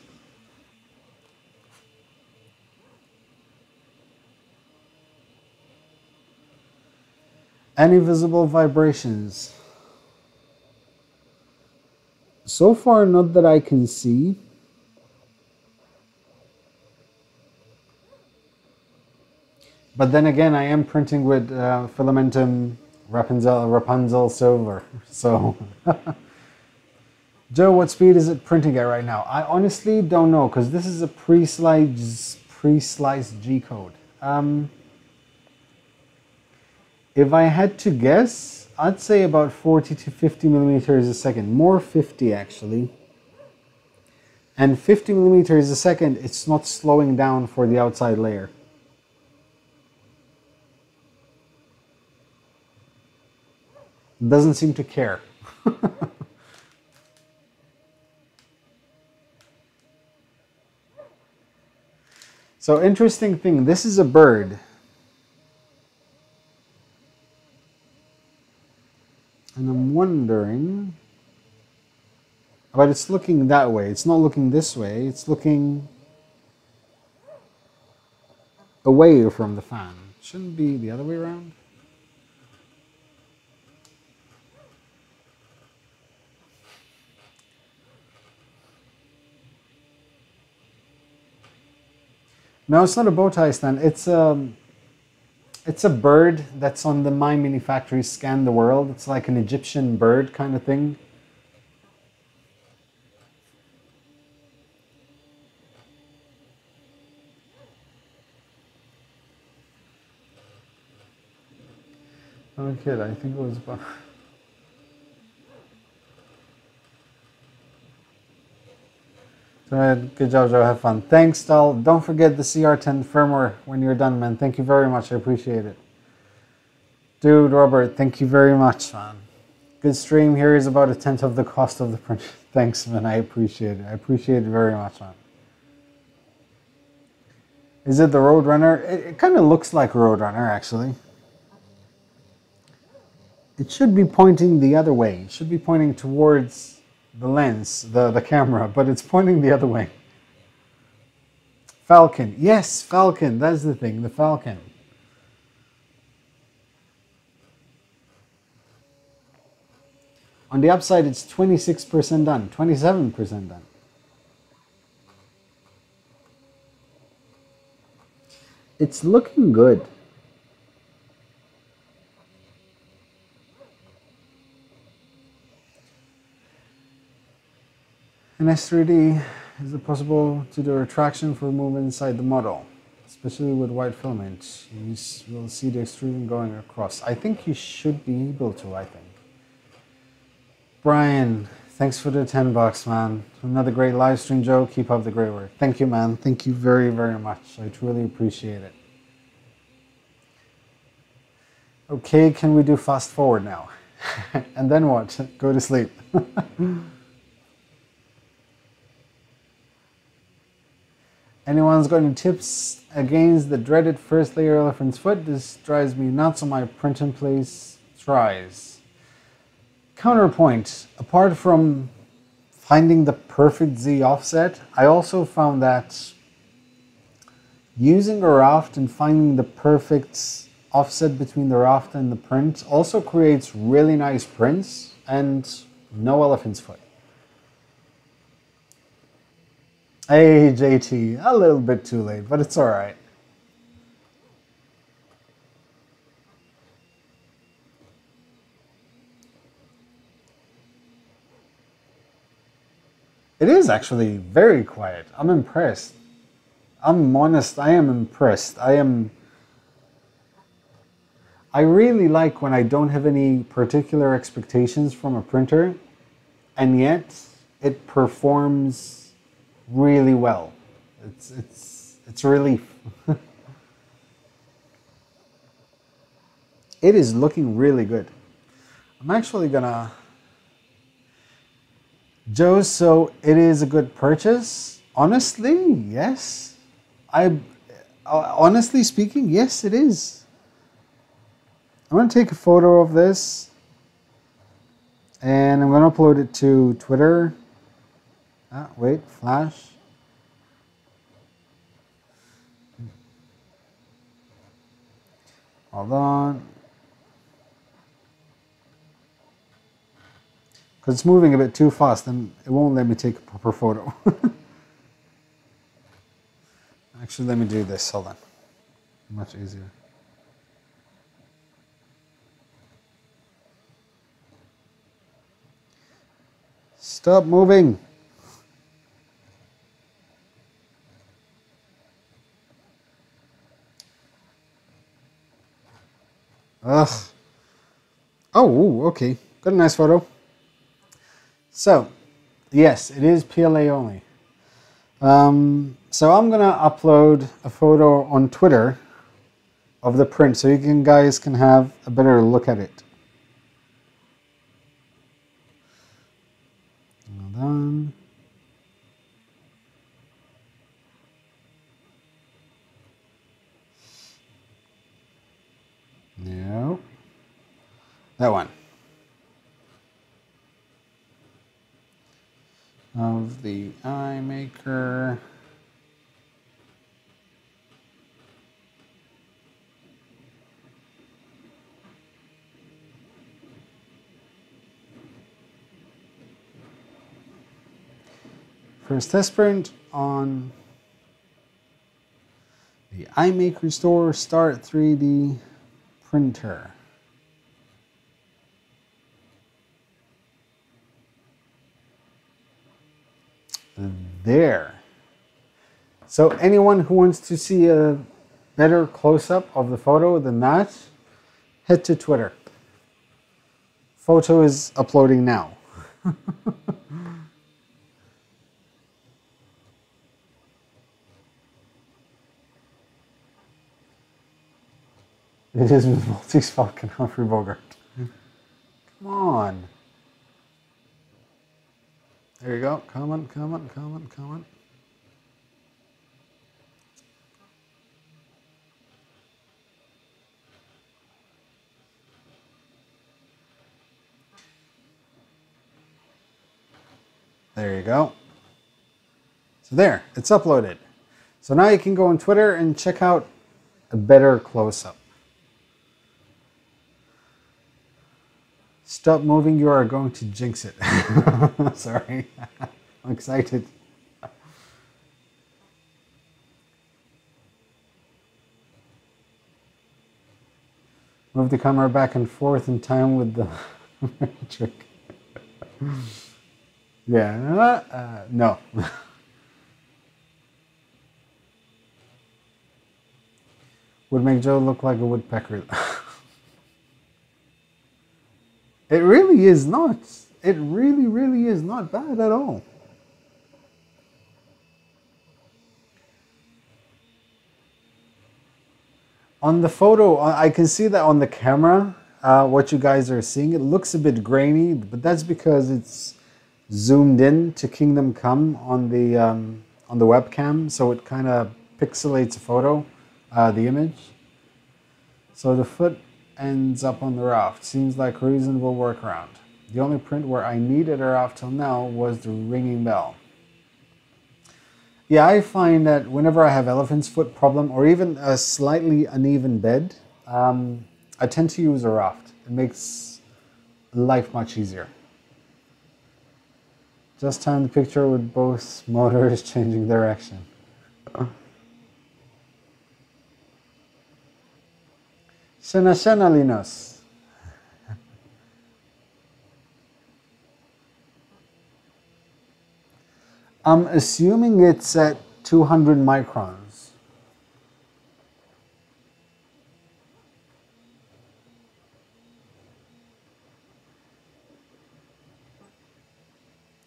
Any visible vibrations? So far, not that I can see. But then again, I am printing with filamentum Rapunzel silver. So, Joe, what speed is it printing at right now? I honestly don't know because this is a pre-sliced G code. If I had to guess, I'd say about 40 to 50 millimeters a second. More 50 actually. And 50 millimeters a second, it's not slowing down for the outside layer. Doesn't seem to care. So interesting thing, this is a bird. And I'm wondering, but it's looking that way. It's not looking this way. It's looking away from the fan. Shouldn't be the other way around. No, it's not a bow tie stand. It's a bird that's on the My Mini Factory Scan the World. It's like an Egyptian bird kind of thing. Oh kid, I think it was about... Good job, Joe. Have fun. Thanks, Tal. Don't forget the CR10 firmware when you're done, man. Thank you very much. I appreciate it. Dude, Robert, thank you very much, man. Good stream. Here is about 1/10 of the cost of the print. Thanks, man. I appreciate it. I appreciate it very much, man. Is it the Roadrunner? It kind of looks like a Roadrunner, actually. It should be pointing the other way. It should be pointing towards the lens, the camera, but it's pointing the other way. Falcon. Yes, Falcon. That's the thing, the Falcon. On the upside, it's 26% done, 27% done. It's looking good. In S3D, is it possible to do a retraction for movement inside the model? Especially with white filament, you will see the extrusion going across. I think you should be able to, I think. Brian, thanks for the 10 bucks, man. Another great live stream, Joe. Keep up the great work. Thank you, man. Thank you very, very much. I truly appreciate it. Okay, can we do fast forward now? And then what? Go to sleep. Anyone's got any tips against the dreaded first layer elephant's foot? This drives me nuts on my print in place tries. Counterpoint, apart from finding the perfect Z offset, I also found that using a raft and finding the perfect offset between the raft and the print also creates really nice prints and no elephant's foot. Hey, JT, a little bit too late, but it's all right. It is actually very quiet. I'm impressed. I'm honest, I am impressed. I really like when I don't have any particular expectations from a printer, and yet it performs really well. It's a relief. It is looking really good. I'm actually gonna... Joe, so it is a good purchase? Honestly, yes. Honestly speaking, yes, it is. I'm gonna take a photo of this and I'm gonna upload it to Twitter. Wait, flash. Hold on. Because it's moving a bit too fast and it won't let me take a proper photo. Actually, let me do this. Hold on. Much easier. Stop moving. Ugh. Oh, okay. Got a nice photo. So, yes, it is PLA only. So I'm gonna upload a photo on Twitter of the print so you guys can have a better look at it. Hold on. No. That one. Of the imakr. First test print on the imakr store STARTT 3D printer. There. So anyone who wants to see a better close-up of the photo than that, head to Twitter. Photo is uploading now. It is with Maltese Falcon Humphrey Bogart. Come on. There you go. Come on, come on, come on, come on. There you go. So there, it's uploaded. So now you can go on Twitter and check out a better close-up. Stop moving, you are going to jinx it. Sorry, I'm excited. Move the camera back and forth in time with the trick. Yeah, no. Would make Joe look like a woodpecker. It really is not. It really, really is not bad at all. On the photo, I can see that on the camera, what you guys are seeing, it looks a bit grainy, but that's because it's zoomed in to Kingdom Come on the webcam, so it kind of pixelates a photo, the image. So the foot ends up on the raft. Seems like a reasonable workaround. The only print where I needed a raft till now was the ringing bell. Yeah, I find that whenever I have elephant's foot problem or even a slightly uneven bed, I tend to use a raft. It makes life much easier. Just time the picture with both motors changing direction. Shana shana linos. I'm assuming it's at 200 microns.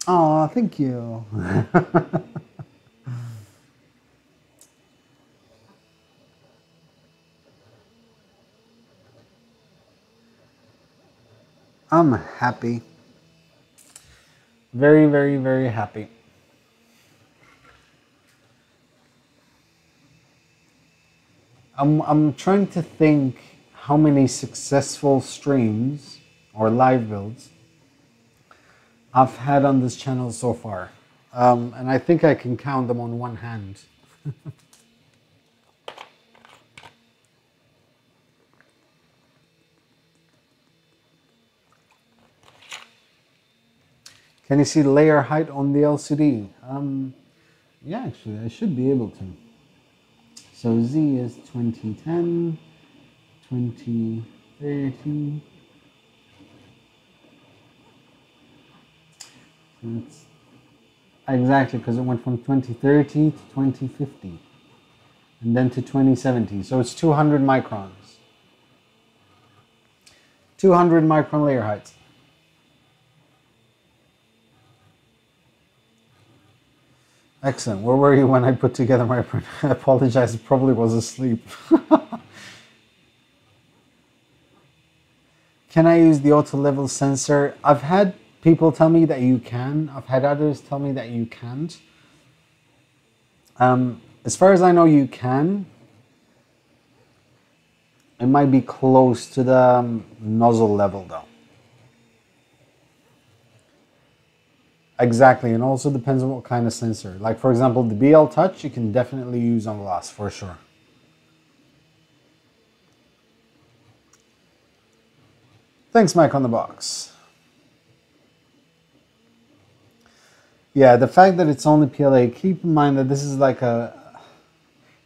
Oh, thank you. I'm happy. Very, very, very happy. I'm trying to think how many successful streams or live builds I've had on this channel so far. And I think I can count them on one hand. Can you see layer height on the LCD? Yeah, actually, I should be able to. So Z is 2010, 2030. So it's exactly, because it went from 2030 to 2050 and then to 2070. So it's 200 microns. 200 micron layer heights. Excellent. Where were you when I put together my print? I apologize, it probably was asleep. Can I use the auto level sensor? I've had people tell me that you can. I've had others tell me that you can't. As far as I know, you can. It might be close to the nozzle level though. Exactly, and also depends on what kind of sensor. Like for example, the BL Touch, you can definitely use on glass for sure. Thanks, Mike on the box. Yeah, the fact that it's only PLA, keep in mind that this is like a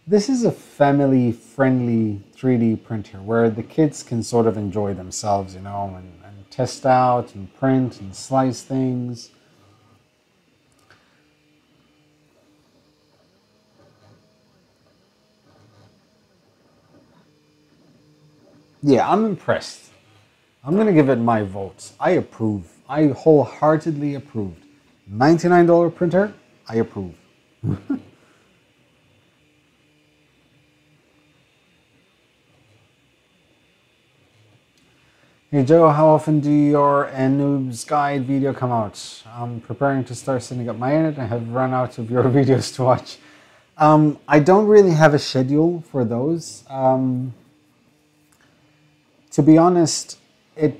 family-friendly 3D printer where the kids can sort of enjoy themselves, you know, and test out and print and slice things. Yeah, I'm impressed. I'm going to give it my votes. I approve. I wholeheartedly approved. $99 printer, I approve. Hey Joe, how often do your Noob's Guide video come out? I'm preparing to start setting up my internet. I have run out of your videos to watch. I don't really have a schedule for those. To be honest, I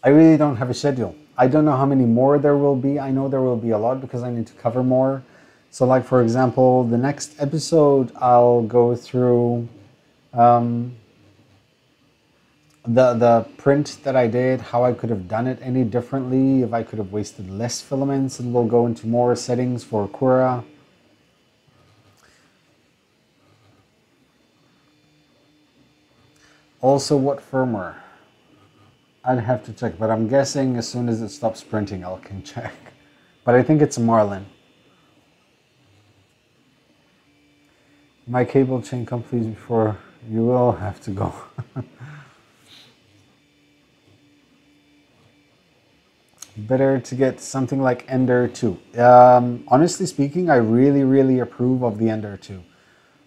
really don't have a schedule. I don't know how many more there will be. I know there will be a lot because I need to cover more. So like, for example, the next episode, I'll go through the print that I did, how I could have done it any differently, if I could have wasted less filaments, and we'll go into more settings for Cura. Also, what firmware? I'd have to check, but I'm guessing as soon as it stops printing, I can check. But I think it's a Marlin. My cable chain completes before you will have to go. Better to get something like Ender 2. Honestly speaking, I really approve of the Ender 2.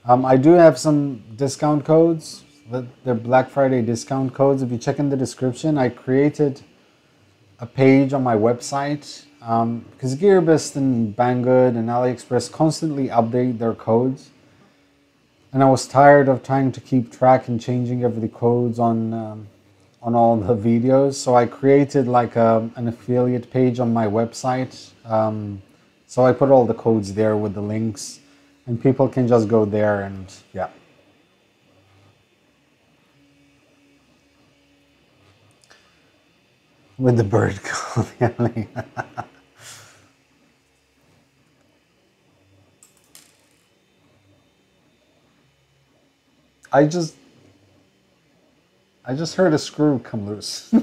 I do have some discount codes. They're Black Friday discount codes. If you check in the description, I created a page on my website because Gearbest and Banggood and AliExpress constantly update their codes. And I was tired of trying to keep track and changing every codes on all the videos. So I created like an affiliate page on my website. So I put all the codes there with the links and people can just go there and yeah. With the bird call, yeah. I just heard a screw come loose.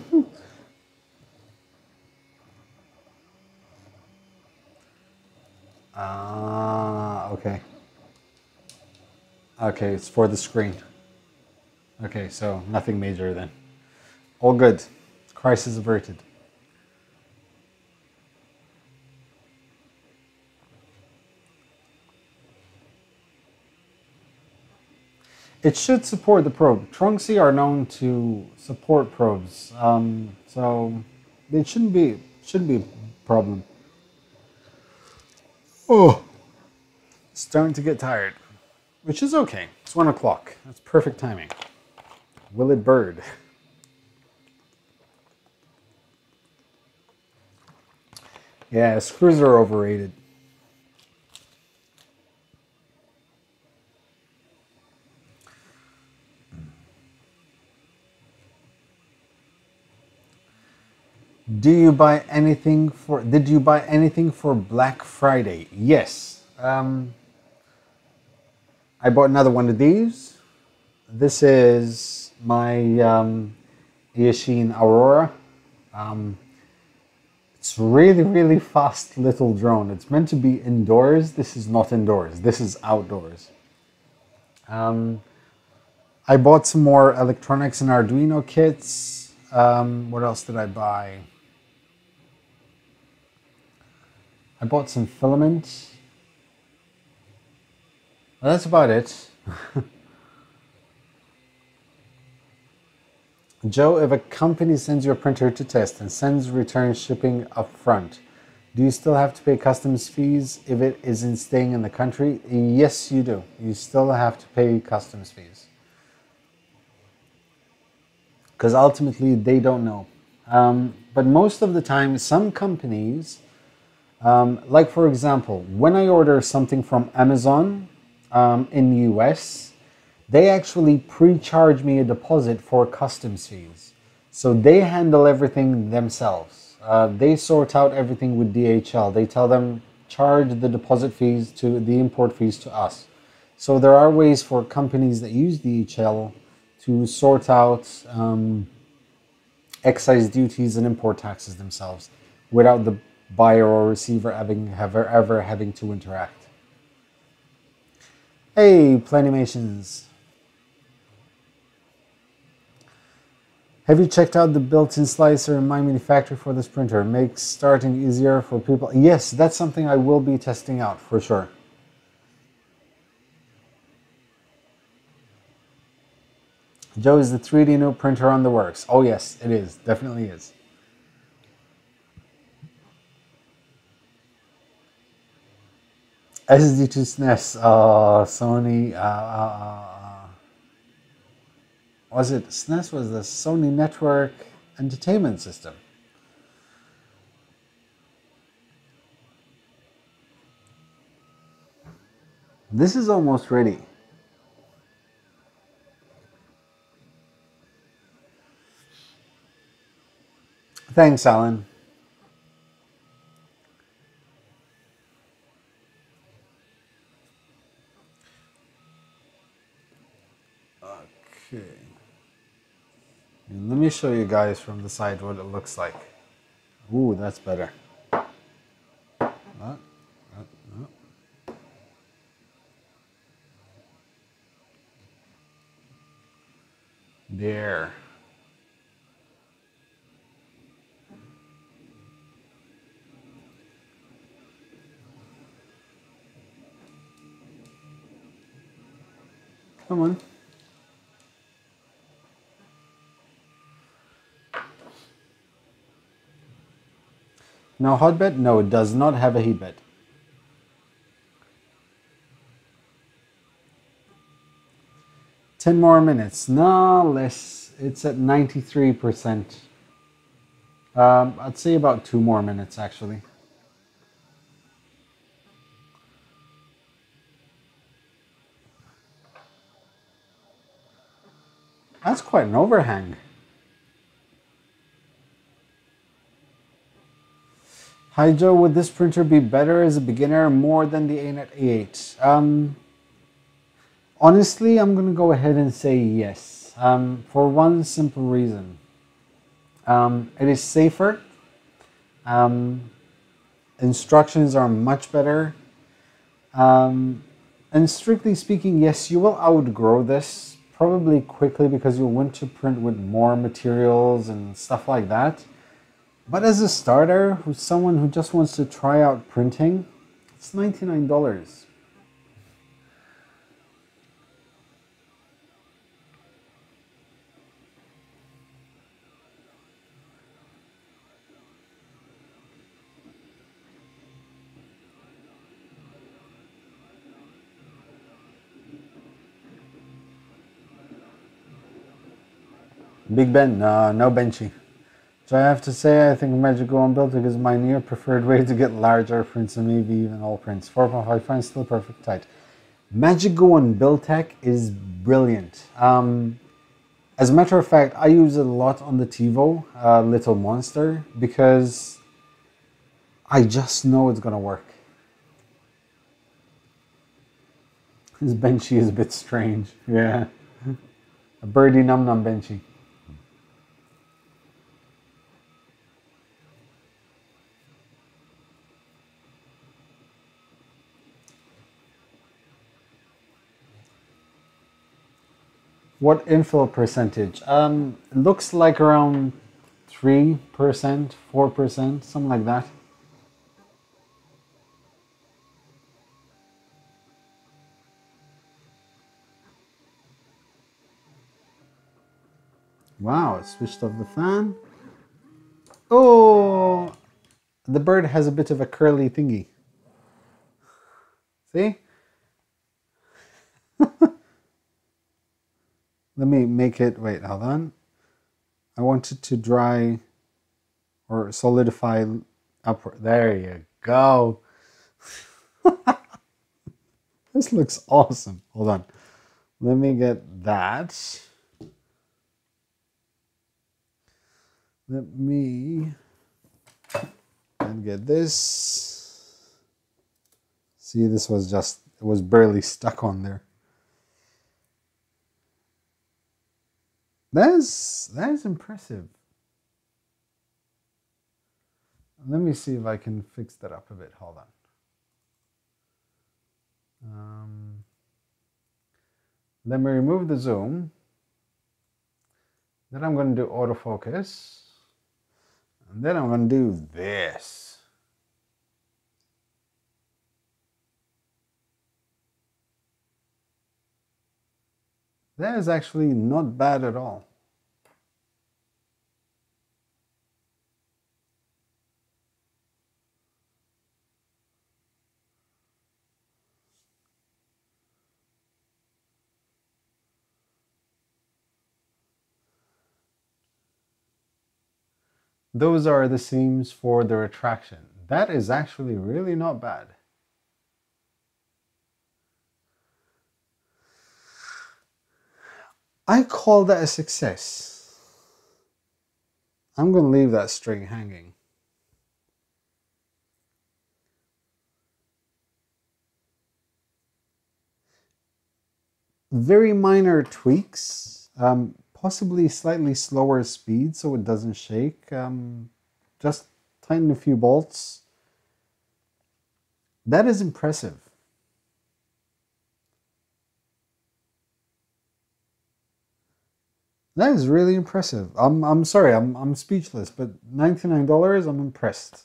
Ah, okay. Okay, it's for the screen. Okay, so nothing major then. All good. Crisis averted. It should support the probe. Trunksy are known to support probes, so it shouldn't be a problem. Oh, starting to get tired, which is okay. It's 1 o'clock. That's perfect timing. Will it bird? Yeah, screws are overrated. Did you buy anything for Black Friday? Yes. I bought another one of these. This is my Yashin Aurora. It's really, really fast little drone. It's meant to be indoors. This is not indoors. This is outdoors. I bought some more electronics and Arduino kits. What else did I buy? I bought some filament. Well, that's about it. Joe, if a company sends your printer to test and sends return shipping up front, do you still have to pay customs fees if it isn't staying in the country? Yes, you do. You still have to pay customs fees. Because ultimately, they don't know. But most of the time, some companies, like for example, when I order something from Amazon in the US, they actually pre-charge me a deposit for customs fees. So they handle everything themselves. They sort out everything with DHL. They tell them, charge the deposit fees to the import fees to us. So there are ways for companies that use DHL to sort out excise duties and import taxes themselves without the buyer or receiver ever having to interact. Hey, Planimations. Have you checked out the built-in slicer in my manufacturer for this printer? Makes starting easier for people. Yes, that's something I will be testing out for sure. Joe, is the 3D Noob printer on the works? Oh yes, it is. Definitely is. SD2 SNES. Sony. Was it SNES? Was the Sony Network Entertainment System? This is almost ready. Thanks, Alan. Okay. And let me show you guys from the side what it looks like. Ooh, that's better. There. Come on. No hotbed? No, it does not have a heat bed. Ten more minutes. No, less. It's at 93%. I'd say about 2 more minutes, actually. That's quite an overhang. Hi Joe, would this printer be better as a beginner more than the Attn A8? Honestly, I'm going to go ahead and say yes, for one simple reason. It is safer. Instructions are much better. And strictly speaking, yes, you will outgrow this probably quickly because you'll want to print with more materials and stuff like that. But as a starter, who's someone who just wants to try out printing, it's $99. Big Ben, no benchy. So I have to say, I think Magic Go Unbuilt is my near preferred way to get larger prints and maybe even all prints. 4.5 fine, still perfect tight. Magic Go Unbuilt tech is brilliant. As a matter of fact, I use it a lot on the TiVo Little Monster because I just know it's gonna work. This benchy is a bit strange, yeah. A birdie num num benchy. What infill percentage? It looks like around 3%, 4%, something like that. Wow, it switched off the fan. Oh, the bird has a bit of a curly thingy. See? Let me make it, wait, hold on. I want it to dry or solidify upward. There you go. This looks awesome. Hold on. Let me get that. Let me get this. See, this was just, it was barely stuck on there. That is impressive. Let me see if I can fix that up a bit. Hold on. Let me remove the zoom. Then I'm going to do autofocus. And then I'm going to do this. That is actually not bad at all. Those are the seams for the retraction. That is actually really not bad. I call that a success. I'm going to leave that string hanging. Very minor tweaks, possibly slightly slower speed so it doesn't shake. Just tighten a few bolts. That is impressive. That is really impressive. I'm sorry, I'm speechless, but $99, I'm impressed.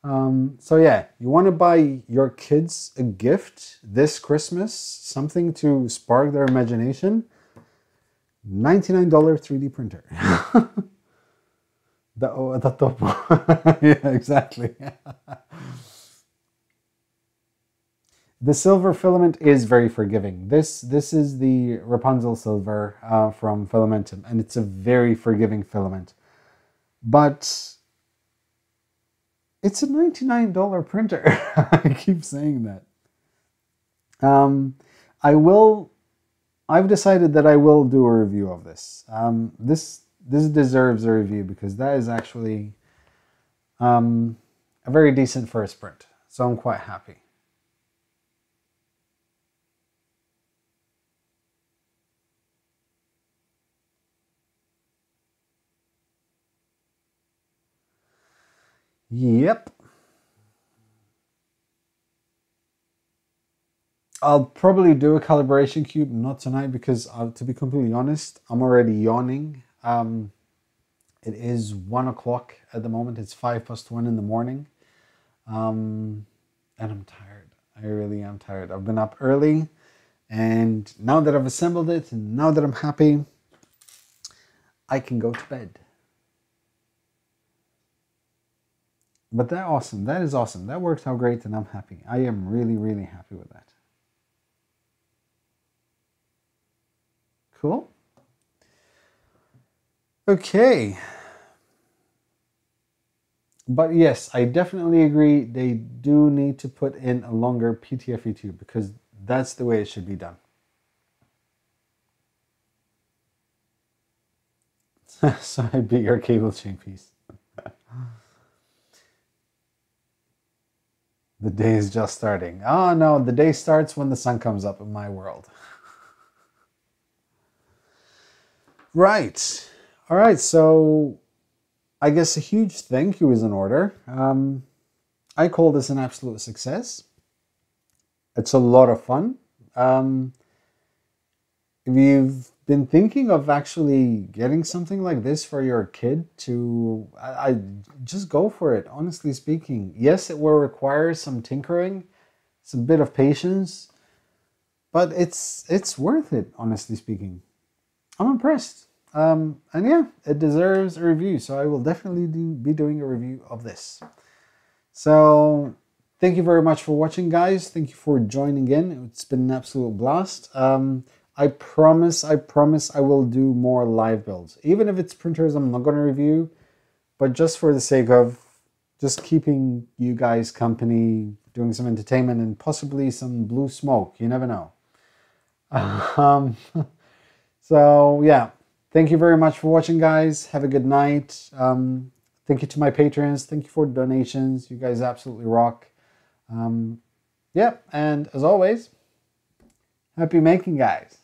So yeah, you want to buy your kids a gift this Christmas, something to spark their imagination. $99 3D printer. The top one. Yeah, exactly. The silver filament is very forgiving. This is the Rapunzel silver from Filamentum, and it's a very forgiving filament. But it's a $99 printer. I keep saying that. I've decided that I will do a review of this. This deserves a review because that is actually a very decent first print. So I'm quite happy. Yep. I'll probably do a calibration cube, not tonight because to be completely honest, I'm already yawning. It is 1 o'clock at the moment. It's 1:05 in the morning. And I'm tired. I really am tired. I've been up early and now that I've assembled it and now that I'm happy, I can go to bed. But that's awesome. That is awesome. That worked out great and I'm happy. I am really, really happy with that. Cool. Okay. But yes, I definitely agree. They do need to put in a longer PTFE tube because that's the way it should be done. So I beat your cable chain piece. The day is just starting. Oh no, the day starts when the sun comes up in my world. Right. All right, so I guess a huge thank you is in order. I call this an absolute success. It's a lot of fun. If you've been thinking of actually getting something like this for your kid to, I just go for it, honestly speaking. Yes, it will require some tinkering, some bit of patience, but it's worth it, honestly speaking. I'm impressed. And yeah, it deserves a review, so I will definitely be doing a review of this. So thank you very much for watching, guys. Thank you for joining in. It's been an absolute blast. I promise I will do more live builds. Even if it's printers I'm not going to review, but just for the sake of just keeping you guys company, doing some entertainment, and possibly some blue smoke. You never know. So yeah, thank you very much for watching, guys. Have a good night. Thank you to my patrons. Thank you for the donations. You guys absolutely rock. Yeah, and as always, happy making, guys.